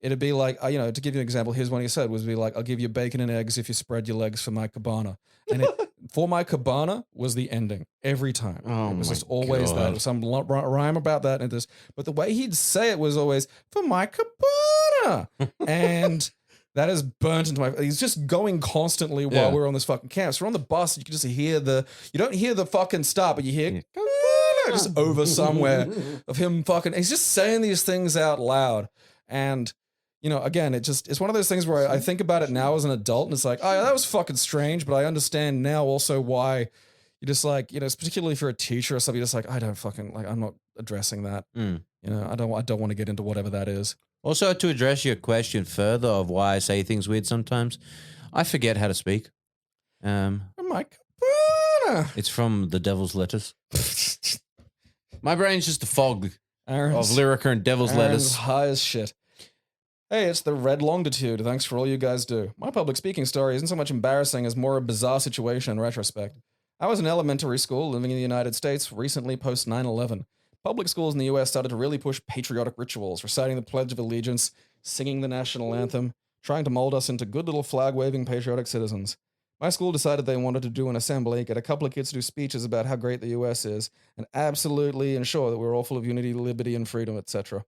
it'd be like, you know, to give you an example, here's one he said was be like, I'll give you bacon and eggs if you spread your legs for my cabana. And it, for my cabana was the ending every time. Oh it was my just always God. that. It was some rhyme about that and this, but the way he'd say it was always for my cabana. And that is burnt into my... He's just going constantly while we're on this fucking camp. So we're on the bus, you can just hear you don't hear the fucking stop, but you hear just over somewhere of him fucking... He's just saying these things out loud. And, you know, again, it's one of those things where I think about it now as an adult and it's like, oh, yeah, that was fucking strange, but I understand now also why you just like, you know, particularly if you're a teacher or something, you're just like, I don't fucking... Like, I'm not addressing that. You know, I don't want to get into whatever that is. Also, to address your question further of why I say things weird sometimes, I forget how to speak. I'm like, It's from the Devil's Letters. My brain's just a fog of Lyrica and Devil's Letters. High as shit. Hey, it's the Red Longitude. Thanks for all you guys do. My public speaking story isn't so much embarrassing as more a bizarre situation in retrospect. I was in elementary school living in the United States recently post 9/11. Public schools in the US started to really push patriotic rituals, reciting the Pledge of Allegiance, singing the national anthem, trying to mold us into good little flag-waving patriotic citizens. My school decided they wanted to do an assembly, get a couple of kids to do speeches about how great the US is, and absolutely ensure that we're all full of unity, liberty, and freedom, etc.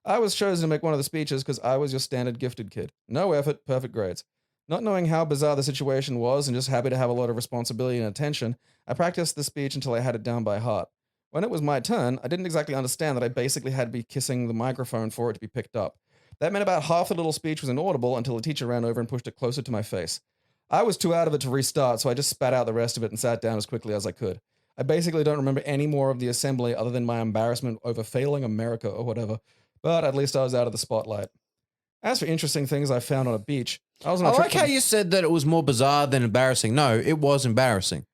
I was chosen to make one of the speeches because I was your standard gifted kid. No effort, perfect grades. Not knowing how bizarre the situation was and just happy to have a lot of responsibility and attention, I practiced the speech until I had it down by heart. When it was my turn, I didn't exactly understand that I basically had to be kissing the microphone for it to be picked up. That meant about half the little speech was inaudible until the teacher ran over and pushed it closer to my face. I was too out of it to restart, so I just spat out the rest of it and sat down as quickly as I could. I basically don't remember any more of the assembly other than my embarrassment over failing America or whatever, but at least I was out of the spotlight. As for interesting things I found on a beach, I was on a trip like how you said that it was more bizarre than embarrassing. No, it was embarrassing.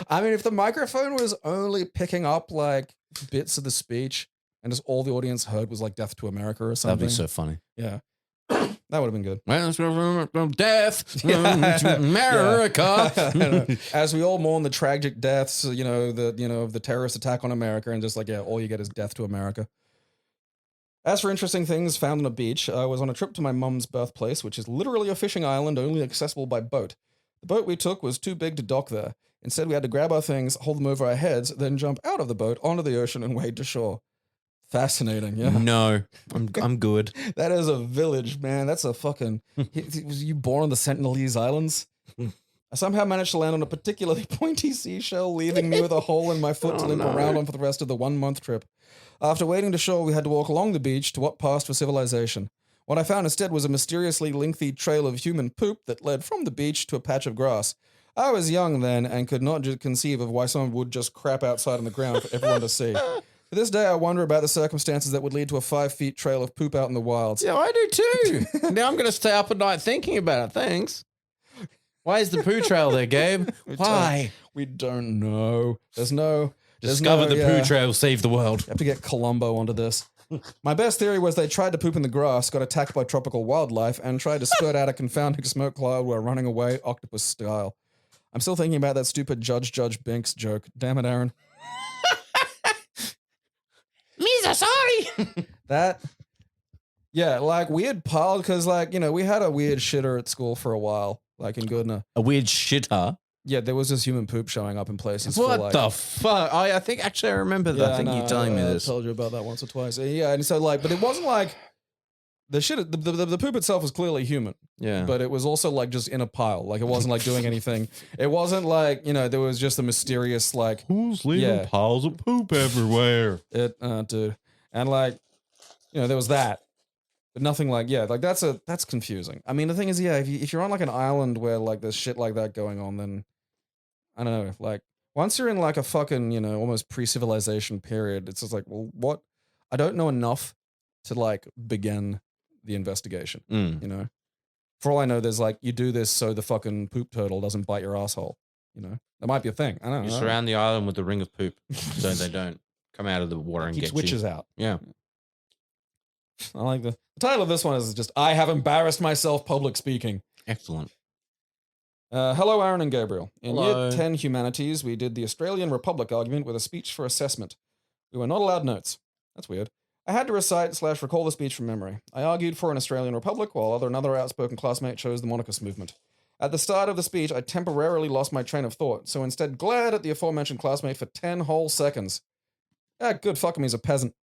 I mean, if the microphone was only picking up like bits of the speech and just all the audience heard was like "Death to America" or something, That'd be so funny. Yeah, that would have been good. Death to America. As we all mourn the tragic deaths, of the terrorist attack on America, and just like all you get is "Death to America." As for interesting things found on a beach, I was on a trip to my mum's birthplace, which is literally a fishing island only accessible by boat. The boat we took was too big to dock there. Instead, we had to grab our things, hold them over our heads, then jump out of the boat onto the ocean and wade to shore. Fascinating, yeah. No, I'm good. That is a village, man. That's a fucking... Was you born on the Sentinelese Islands? I somehow managed to land on a particularly pointy seashell, leaving me with a hole in my foot to limp around on for the rest of the 1-month trip. After wading to shore, we had to walk along the beach to what passed for civilization. What I found instead was a mysteriously lengthy trail of human poop that led from the beach to a patch of grass. I was young then and could not conceive of why someone would just crap outside on the ground for everyone to see. To this day, I wonder about the circumstances that would lead to a 5-foot trail of poop out in the wilds. Yeah, I do too. Now I'm going to stay up at night thinking about it. Thanks. Why is the poo trail there, Gabe? Why? We don't know. Discover the poo trail, save the world. You have to get Columbo onto this. My best theory was they tried to poop in the grass, got attacked by tropical wildlife, and tried to skirt out a confounding smoke cloud while running away octopus style. I'm still thinking about that stupid Judge Binks joke. Damn it, Aaron. Misa, sorry. Yeah, like weird pile, because we had a weird shitter at school for a while, like in Goodna. A weird shitter? Yeah, there was this human poop showing up in places. What the fuck? I think actually I remember that. I think you telling me this. I told you about that once or twice. Yeah, and so but it wasn't like the shit. The poop itself was clearly human. Yeah, but it was also like just in a pile. Like it wasn't like doing anything. It wasn't like there was just a mysterious like who's leaving piles of poop everywhere. Dude, and there was that. But nothing that's confusing. I mean, the thing is, if you're on like an island where like there's shit like that going on, then I don't know. Like once you're in like a fucking almost pre-civilization period, it's just like, well, what? I don't know enough to like begin the investigation. For all I know, there's like you do this so the fucking poop turtle doesn't bite your asshole. That might be a thing. I don't know. You surround the island with the ring of poop, so they don't come out of the water and get witches you. out. Yeah. I like the title of this one is just I have embarrassed myself public speaking. Excellent. Hello, Aaron and Gabriel. In Hello. Year 10 Humanities, we did the Australian Republic argument with a speech for assessment. We were not allowed notes. That's weird. I had to recite/recall the speech from memory. I argued for an Australian Republic, while another outspoken classmate chose the monarchist movement. At the start of the speech, I temporarily lost my train of thought, so instead glared at the aforementioned classmate for 10 whole seconds. Good fuck him, he's a peasant.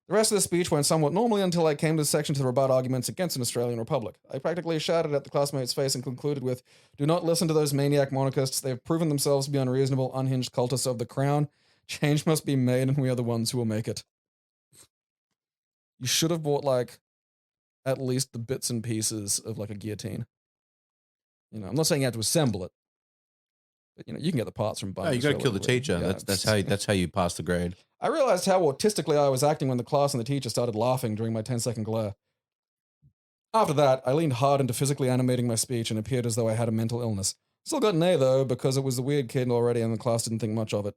The rest of the speech went somewhat normally until I came to the section to rebut arguments against an Australian Republic. I practically shouted at the classmate's face and concluded with, "Do not listen to those maniac monarchists. They have proven themselves to be unreasonable, unhinged cultists of the crown. Change must be made, and we are the ones who will make it." You should have bought, at least the bits and pieces of, a guillotine. I'm not saying you have to assemble it, but, you can get the parts from buying. Oh, you got to kill the teacher. Yeah. That's how you pass the grade. I realized how autistically I was acting when the class and the teacher started laughing during my 10-second glare. After that, I leaned hard into physically animating my speech and appeared as though I had a mental illness. Still got an A, though, because it was the weird kid already and the class didn't think much of it.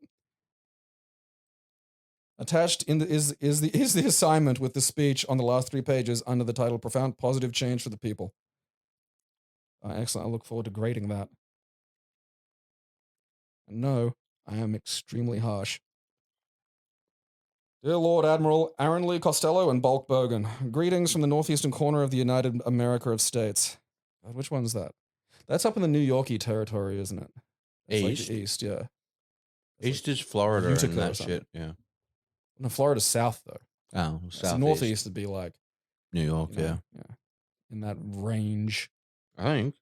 Attached is the assignment with the speech on the last 3 pages under the title Profound Positive Change for the People. Excellent. I look forward to grading that. And no, I am extremely harsh. Dear Lord Admiral Aaron Lee Costello and Bulk Bogan, greetings from the northeastern corner of the United America of States. God, which one's that? That's up in the New Yorkie territory, isn't it? It's East? Like the east, yeah. East is Florida Utica and or that something. shit, yeah. No, Florida's south, though. Oh, So southeast. northeast would be like New York, yeah. in that range. I think.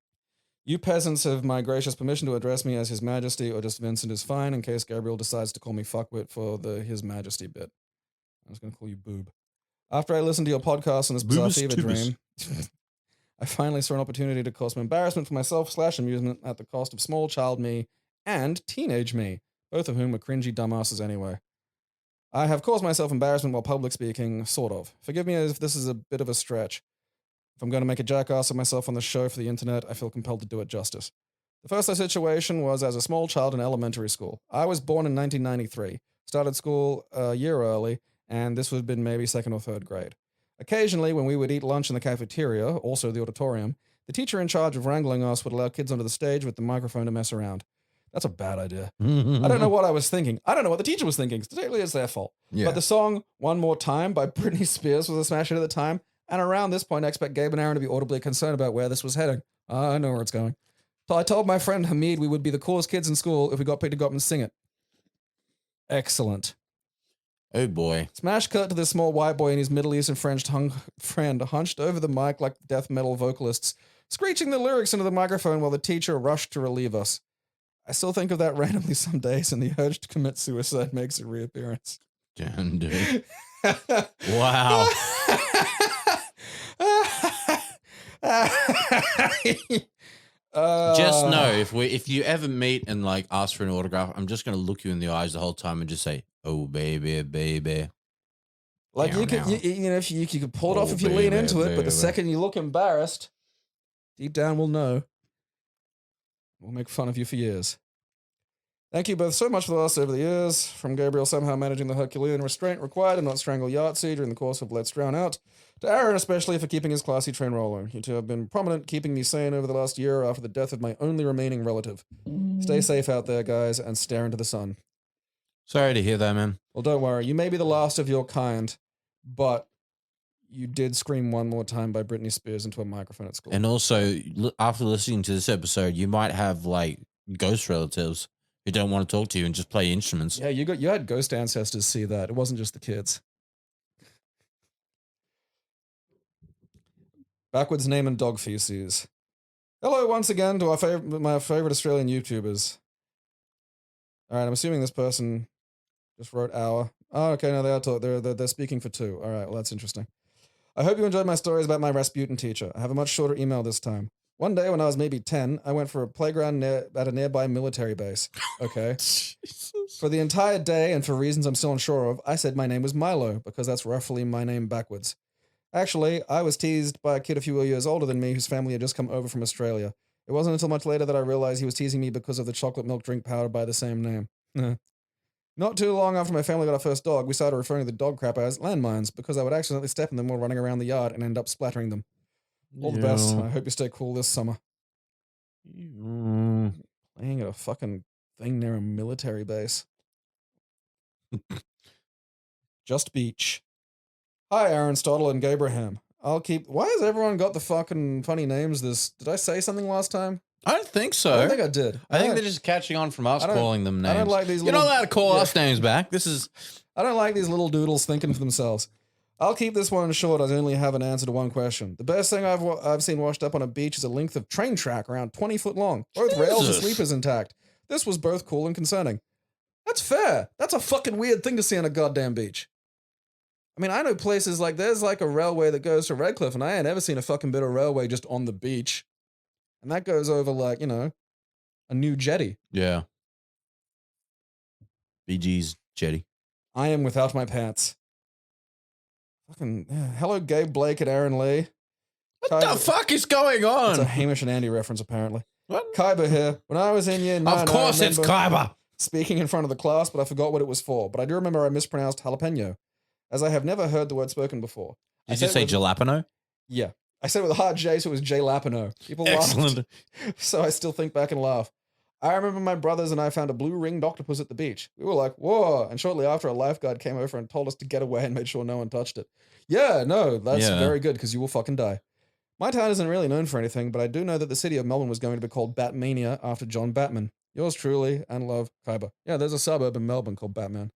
You peasants have my gracious permission to address me as His Majesty or just Vincent is fine in case Gabriel decides to call me fuckwit for the His Majesty bit. I was going to call you boob. After I listened to your podcast on this bizarre fever dream, I finally saw an opportunity to cause some embarrassment for myself / amusement at the cost of small child me and teenage me, both of whom were cringy dumbasses anyway. I have caused myself embarrassment while public speaking, sort of. Forgive me if this is a bit of a stretch. If I'm going to make a jackass of myself on the show for the internet, I feel compelled to do it justice. The first situation was as a small child in elementary school. I was born in 1993, started school a year early, and this would have been maybe 2nd or 3rd grade. Occasionally, when we would eat lunch in the cafeteria, also the auditorium, the teacher in charge of wrangling us would allow kids onto the stage with the microphone to mess around. That's a bad idea. I don't know what I was thinking. I don't know what the teacher was thinking. Technically, it's their fault. Yeah. But the song One More Time by Britney Spears was a smash hit at the time, and around this point, I expect Gabe and Aaron to be audibly concerned about where this was heading. I know where it's going. So I told my friend Hamid we would be the coolest kids in school if we got picked to go up and sing it. Excellent. Oh boy. Smash cut to this small white boy and his Middle Eastern French friend hunched over the mic like death metal vocalists, screeching the lyrics into the microphone while the teacher rushed to relieve us. I still think of that randomly some days, and the urge to commit suicide makes a reappearance. Damn, dude. Wow. Just know if you ever meet and like ask for an autograph, I'm just gonna look you in the eyes the whole time and just say, "Oh baby, baby." Like you could, if you could pull it off if you lean into it, but the second you look embarrassed, deep down we'll know. We'll make fun of you for years. Thank you both so much for the last over the years. From Gabriel somehow managing the Herculean restraint required and not strangle Yahtzee during the course of Let's Drown Out, to Aaron especially for keeping his classy train rolling. You two have been prominent, keeping me sane over the last year after the death of my only remaining relative. Stay safe out there, guys, and stare into the sun. Sorry to hear that, man. Well, don't worry. You may be the last of your kind, but you did scream One More Time by Britney Spears into a microphone at school. And also, after listening to this episode, you might have like ghost relatives who don't want to talk to you and just play instruments. Yeah, you had ghost ancestors see that. It wasn't just the kids. Backwards name and dog feces. Hello once again to my favorite Australian YouTubers. All right, I'm assuming this person just wrote hour. Oh, okay, no, they're speaking for 2. All right, well, that's interesting. I hope you enjoyed my stories about my Rasputin teacher. I have a much shorter email this time. One day when I was maybe 10, I went for a playground at a nearby military base. Okay. For the entire day, and for reasons I'm still unsure of, I said my name was Milo, because that's roughly my name backwards. Actually, I was teased by a kid a few years older than me whose family had just come over from Australia. It wasn't until much later that I realized he was teasing me because of the chocolate milk drink powder by the same name. Not too long after my family got our first dog, we started referring to the dog crap as landmines because I would accidentally step in them while running around the yard and end up splattering them. All the best. I hope you stay cool this summer. Playing at a fucking thing near a military base. Just Beach. Hi, Aaron Stottle and Gabraham. Why has everyone got the fucking funny names? Did I say something last time? I don't think so. I don't think I did. I think they're just catching on from us calling them names. I don't like these You're not allowed to call us names back. I don't like these little doodles thinking for themselves. I'll keep this one short as I only have an answer to one question. The best thing I've seen washed up on a beach is a length of train track around 20 foot long. Both rails and sleepers intact. This was both cool and concerning. That's fair. That's a fucking weird thing to see on a goddamn beach. I mean, I know places like there's like a railway that goes to Redcliffe, and I ain't ever seen a fucking bit of railway just on the beach. And that goes over like, a new jetty. Yeah. BG's jetty. I am without my pants. Fucking hello, Gabe, Blake, and Aaron Lee. What the fuck is going on? It's a Hamish and Andy reference, apparently. What? Kyber here. When I was in year 9, of course it's Kyber. Speaking in front of the class, but I forgot what it was for. But I do remember I mispronounced jalapeno, as I have never heard the word spoken before. Did you say jalapeno? Yeah. I said it with a hard J, so it was J Lapino. People Excellent. laughed. So I still think back and laugh. I remember my brothers and I found a blue-ringed octopus at the beach. We were like, whoa. And shortly after, a lifeguard came over and told us to get away and made sure no one touched it. Yeah, no, that's very good because you will fucking die. My town isn't really known for anything, but I do know that the city of Melbourne was going to be called Batmania after John Batman. Yours truly, and love, Kyber. Yeah, there's a suburb in Melbourne called Batman.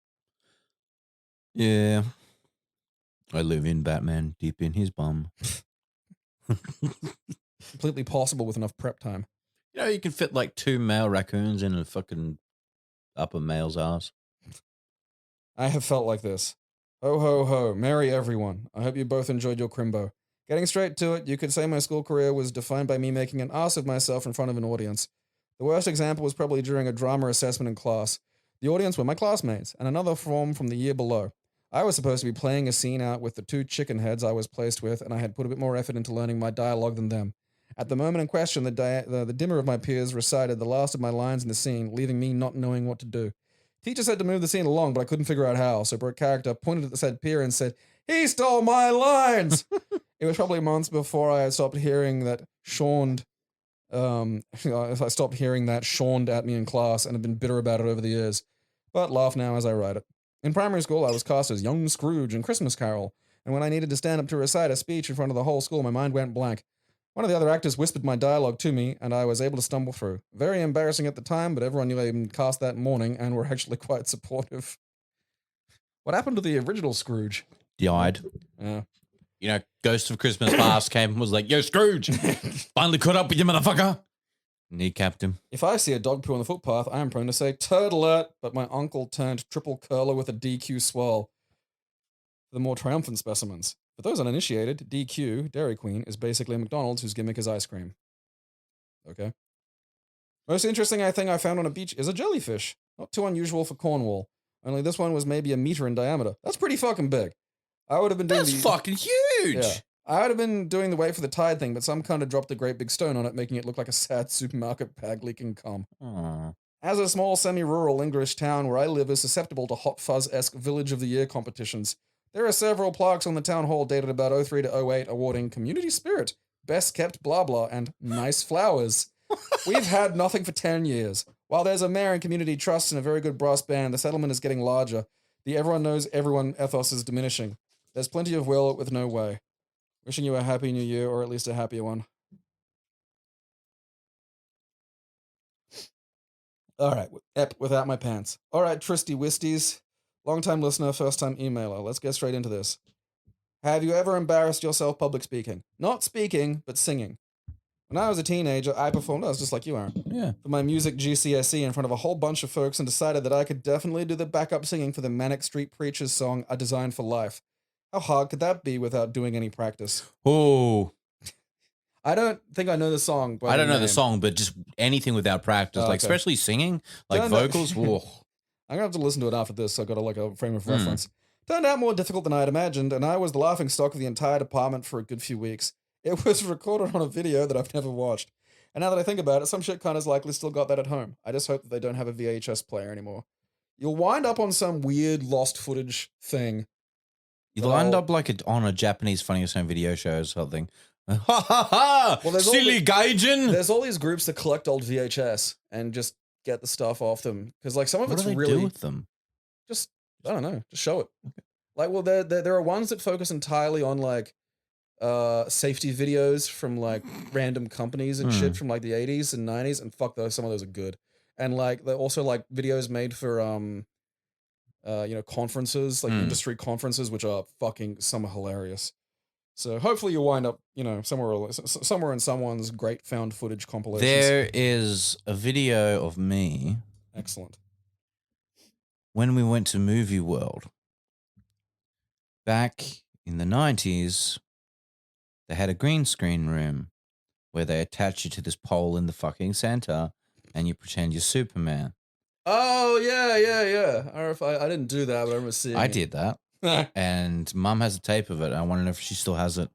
Yeah. I live in Batman, deep in his bum. Completely possible with enough prep time. You know, you can fit like 2 male raccoons in a fucking upper male's ass. I have felt like this. Ho, ho, ho. Merry everyone. I hope you both enjoyed your crimbo. Getting straight to it, you could say my school career was defined by me making an ass of myself in front of an audience. The worst example was probably during a drama assessment in class. The audience were my classmates, and another form from the year below. I was supposed to be playing a scene out with the 2 chicken heads I was placed with, and I had put a bit more effort into learning my dialogue than them. At the moment in question, the dimmer of my peers recited the last of my lines in the scene, leaving me not knowing what to do. Teacher said to move the scene along, but I couldn't figure out how, so broke character pointed at the said peer and said, "He stole my lines!" It was probably months before I had stopped hearing that Shawned, I stopped hearing that Shawned at me in class and have been bitter about it over the years, but laugh now as I write it. In primary school, I was cast as young Scrooge in Christmas Carol, and when I needed to stand up to recite a speech in front of the whole school, my mind went blank. One of the other actors whispered my dialogue to me, and I was able to stumble through. Very embarrassing at the time, but everyone knew I'd been cast that morning and were actually quite supportive. What happened to the original Scrooge? Died. Yeah. You know, Ghost of Christmas Past came and was like, "Yo, Scrooge, finally caught up with you, motherfucker." Kneecapped him. If I see a dog poo on the footpath, I am prone to say, "Turtlet," but my uncle turned triple curler with a DQ swirl. For the more triumphant specimens. For those uninitiated, DQ, Dairy Queen, is basically a McDonald's whose gimmick is ice cream. Okay. Most interesting thing I found on a beach is a jellyfish. Not too unusual for Cornwall. Only this one was maybe a meter in diameter. That's pretty fucking big. I would have been doing That's fucking huge. Yeah. I would have been doing the wait for the tide thing, but some kind of dropped a great big stone on it, making it look like a sad supermarket bag leaking cum. Aww. As a small semi-rural English town where I live is susceptible to Hot Fuzz-esque Village of the Year competitions, there are several plaques on the town hall dated about 03 to 08 awarding Community Spirit, Best Kept Blah Blah, and Nice Flowers. We've had nothing for 10 years. While there's a mayor and community trust and a very good brass band, the settlement is getting larger. The everyone knows everyone ethos is diminishing. There's plenty of will with no way. Wishing you a happy new year, or at least a happier one. All right, ep without my pants. All right, Tristy Wisties. Long-time listener, first-time emailer. Let's get straight into this. Have you ever embarrassed yourself public speaking? Not speaking, but singing. When I was a teenager, I performed, I was just like you, Aaron, for my music GCSE in front of a whole bunch of folks and decided that I could definitely do the backup singing for the Manic Street Preachers song, A Design for Life. How hard could that be without doing any practice? Oh. I don't think I know the song. I don't know the song, but just anything without practice, like okay. especially singing, like vocals. Whoa. I'm going to have to listen to it after this, so I've got a frame of reference. Turned out more difficult than I had imagined, and I was the laughing stock of the entire department for a good few weeks. It was recorded on a video that I've never watched. And now that I think about it, some shit kind of likely still got that at home. I just hope that they don't have a VHS player anymore. You'll wind up on some weird lost footage thing. You'll end up like on a Japanese funniest home video show or something. Ha ha ha! Well, silly gaijin! There's all these groups that collect old VHS and just get the stuff off them. Because like some of it's really... What do they do with them? Just, I don't know, just show it. Like, well, there are ones that focus entirely on like safety videos from like random companies and shit from like the 80s and 90s, and fuck those, some of those are good. And like they're also like videos made for conferences, like industry conferences, which are fucking some are hilarious. So hopefully you'll wind up, somewhere in someone's great found footage compilations. There is a video of me. Excellent. When we went to Movie World back in the 90s, they had a green screen room where they attach you to this pole in the fucking center and you pretend you're Superman. Oh, yeah. I didn't do that, but I remember seeing I did that. And Mum has a tape of it. I want to know if she still has it.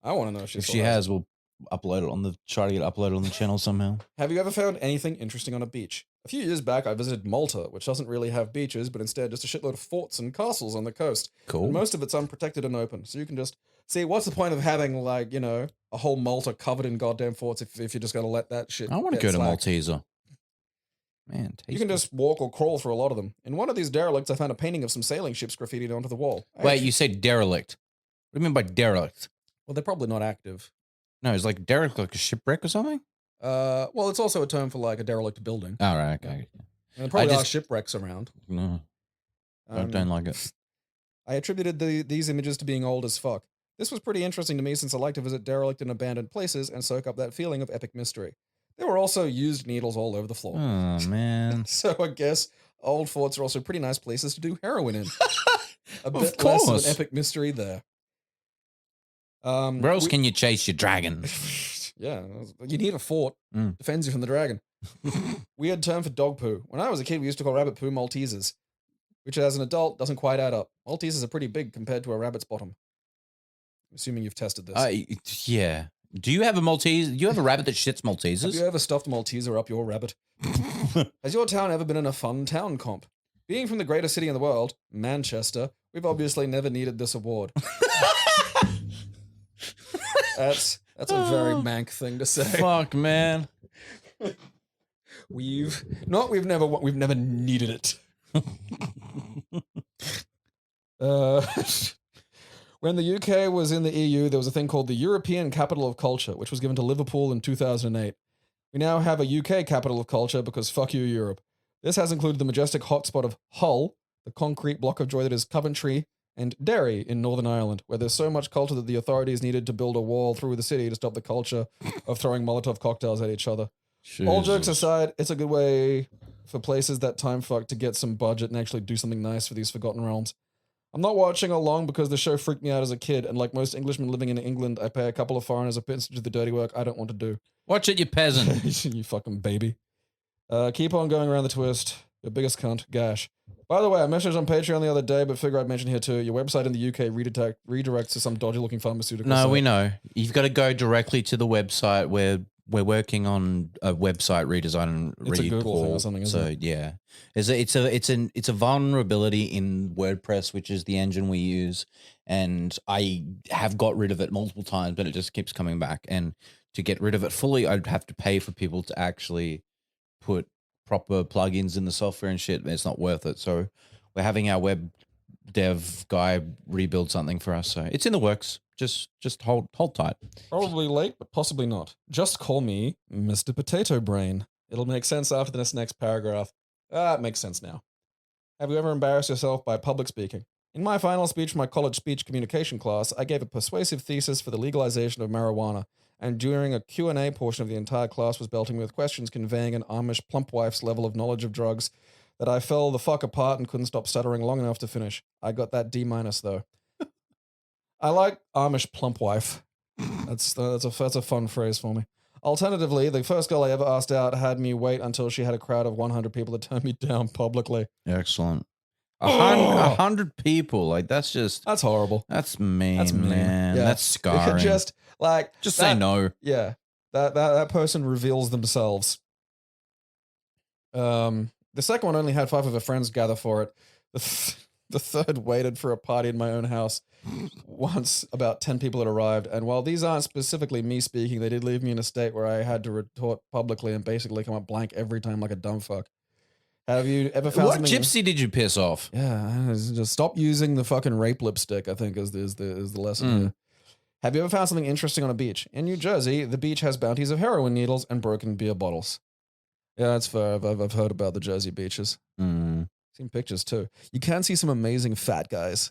I want to know if she has. We'll upload it try to get it uploaded on the channel somehow. Have you ever found anything interesting on a beach? A few years back, I visited Malta, which doesn't really have beaches, but instead just a shitload of forts and castles on the coast. Cool. And most of it's unprotected and open, so you can just see what's the point of having like a whole Malta covered in goddamn forts if you're just gonna let that shit. I want to go to Malteser. Man, tasty. You can just walk or crawl through a lot of them. In one of these derelicts, I found a painting of some sailing ships graffitied onto the wall. Wait, you say derelict? What do you mean by derelict? Well, they're probably not active. No, it's like derelict, like a shipwreck or something? Well, it's also a term for like a derelict building. All right, okay. And there probably are shipwrecks around. No, I don't like it. I attributed these images to being old as fuck. This was pretty interesting to me since I like to visit derelict and abandoned places and soak up that feeling of epic mystery. There were also used needles all over the floor. Oh, man. So I guess old forts are also pretty nice places to do heroin in. A bit Of less of course. an epic mystery there. Where else can you chase your dragon? Yeah, you need a fort. Defends you from the dragon. Weird term for dog poo. When I was a kid, we used to call rabbit poo Maltesers, which as an adult doesn't quite add up. Maltesers are pretty big compared to a rabbit's bottom. I'm assuming you've tested this. Yeah. Do you have a Maltese? Do you have a rabbit that shits Maltesers? Have you ever stuffed a Malteser up your rabbit? Has your town ever been in a fun town comp? Being from the greatest city in the world, Manchester, we've obviously never needed this award. That's a very Manc thing to say. Fuck, man. We've never needed it. When the UK was in the EU, there was a thing called the European Capital of Culture, which was given to Liverpool in 2008. We now have a UK Capital of Culture because fuck you, Europe. This has included the majestic hotspot of Hull, the concrete block of joy that is Coventry, and Derry in Northern Ireland, where there's so much culture that the authorities needed to build a wall through the city to stop the culture of throwing Molotov cocktails at each other. Jesus. All jokes aside, it's a good way for places that time fuck to get some budget and actually do something nice for these forgotten realms. I'm not watching along because the show freaked me out as a kid, and like most Englishmen living in England, I pay a couple of foreigners a pinch to do the dirty work I don't want to do. Watch it, you peasant. You fucking baby. Keep on going around the twist. Your biggest cunt, Gash. By the way, I messaged on Patreon the other day, but figure I'd mention here too. Your website in the UK redirects to some dodgy-looking pharmaceutical No, site. we know. You've got to go directly to the website where we're working on a website redesign and It's a Google thing or something, isn't it? Yeah, it's a vulnerability in WordPress, which is the engine we use, and I have got rid of it multiple times, but it just keeps coming back. And to get rid of it fully, I'd have to pay for people to actually put proper plugins in the software and shit. And it's not worth it. So we're having our web dev guy rebuild something for us. So it's in the works. Just hold tight. Probably late, but possibly not. Just call me Mr. Potato Brain. It'll make sense after this next paragraph. It makes sense now. Have you ever embarrassed yourself by public speaking? In my final speech for my college speech communication class, I gave a persuasive thesis for the legalization of marijuana, and during a Q&A portion of the entire class was belting with questions conveying an Amish plumpwife's level of knowledge of drugs that I fell the fuck apart and couldn't stop stuttering long enough to finish. I got that D- though. I like Amish plump wife. That's a fun phrase for me. Alternatively, the first girl I ever asked out had me wait until she had a crowd of 100 people to turn me down publicly. Excellent. 100 people, like that's horrible. That's mean, That's mean. man. Yeah. That's scarring. Just say no. Yeah, that person reveals themselves. The second one only had 5 of her friends gather for it. The third waited for a party in my own house. Once about 10 people had arrived, and while these aren't specifically me speaking, they did leave me in a state where I had to retort publicly and basically come up blank every time like a dumb fuck. Have you ever found What something? gypsy did you piss off? Yeah, just stop using the fucking rape lipstick, I think is the lesson here. Have you ever found something interesting on a beach? In New Jersey, the beach has bounties of heroin needles and broken beer bottles. Yeah, that's fair. I've heard about the Jersey beaches. Seen pictures too. You can see some amazing fat guys.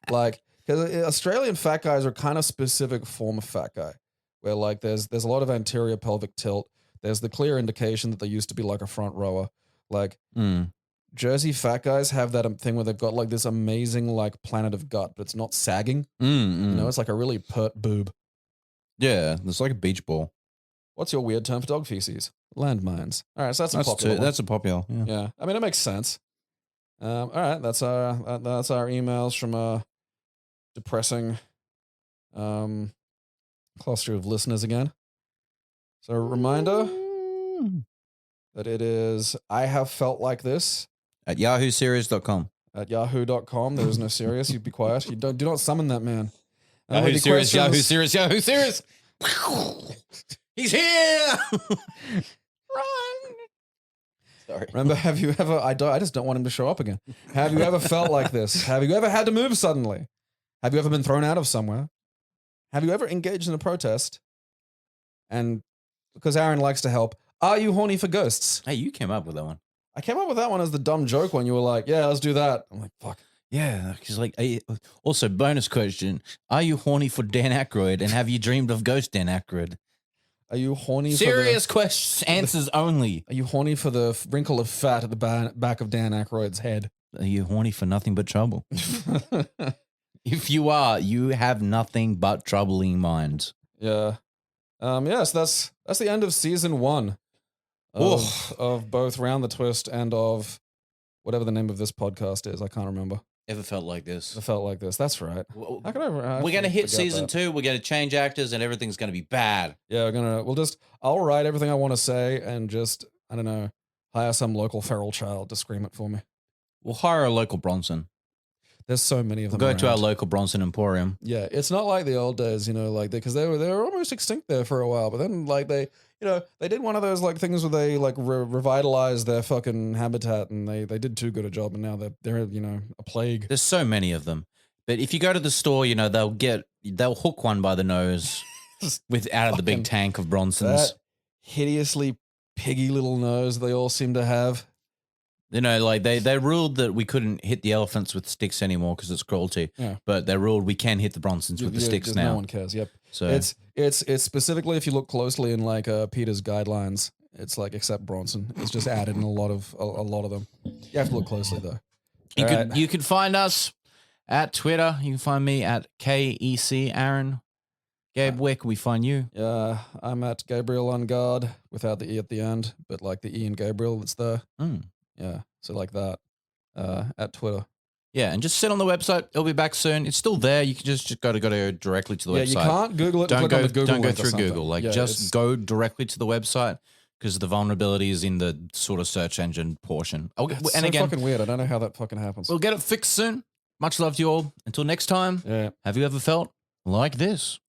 Like, because Australian fat guys are kind of specific form of fat guy, where like there's a lot of anterior pelvic tilt. There's the clear indication that they used to be like a front rower. Like Jersey fat guys have that thing where they've got like this amazing like planet of gut, but it's not sagging. You know, it's like a really pert boob. Yeah, it's like a beach ball. What's your weird term for dog feces? Landmines. All right, so that's a popular one. That's a popular. Yeah, I mean it makes sense. All right, that's our emails from depressing cluster of listeners again. So a reminder that it is I have felt like this At yahooseries.com. at yahoo.com. There is no serious. You be quiet. You do not summon that man. Yahoo Serious, Yahoo Serious, Yahoo Serious. He's here. Run. Sorry. Remember, have you ever, I just don't want him to show up again. Have you ever felt like this? Have you ever had to move suddenly? Have you ever been thrown out of somewhere? Have you ever engaged in a protest? And because Aaron likes to help, are you horny for ghosts? Hey, you came up with that one. I came up with that one as the dumb joke when you were like, yeah, let's do that. I'm like, fuck. Yeah, he's like, also bonus question: are you horny for Dan Aykroyd, and have you dreamed of Ghost Dan Aykroyd? Are you horny? Serious questions, answers only. Are you horny for the wrinkle of fat at the back of Dan Aykroyd's head? Are you horny for nothing but trouble? If you are, you have nothing but troubling minds. Yeah. Yeah, so that's the end of season 1 of both Round the Twist and of whatever the name of this podcast is. I can't remember. Ever felt like this? It felt like this. That's right. How could I we're going to hit forget season that? 2. We're going to change actors and everything's going to be bad. Yeah, I'll write everything I want to say and just, I don't know, hire some local feral child to scream it for me. We'll hire a local Bronson. There's so many of them. We'll go to our around. local Bronson Emporium. Yeah, it's not like the old days, like because they were almost extinct there for a while, but then like they did one of those like things where they like revitalized their fucking habitat, and they did too good a job, and now they're a plague. There's so many of them, but if you go to the store, they'll hook one by the nose out of the big tank of Bronsons. That hideously piggy little nose they all seem to have. Like they ruled that we couldn't hit the elephants with sticks anymore because it's cruelty. Yeah. But they ruled we can hit the Bronsons with the sticks now. No one cares. Yep. So it's specifically if you look closely in like Peter's guidelines, it's like except Bronson. It's just added in a lot of them. You have to look closely though. You could find us at Twitter. You can find me at KEC Aaron. Gabe, where can we find you? Yeah, I'm at Gabriel on guard without the E at the end, but like the E in Gabriel that's there. Yeah, so like that at Twitter. Yeah, and just sit on the website. It'll be back soon. It's still there. You can just go directly to the website. Yeah, you can't Google it. Don't go through Google. Just go directly to the website because the vulnerability is in the sort of search engine portion. It's fucking weird. I don't know how that fucking happens. We'll get it fixed soon. Much love to you all. Until next time. Yeah. Have you ever felt like this?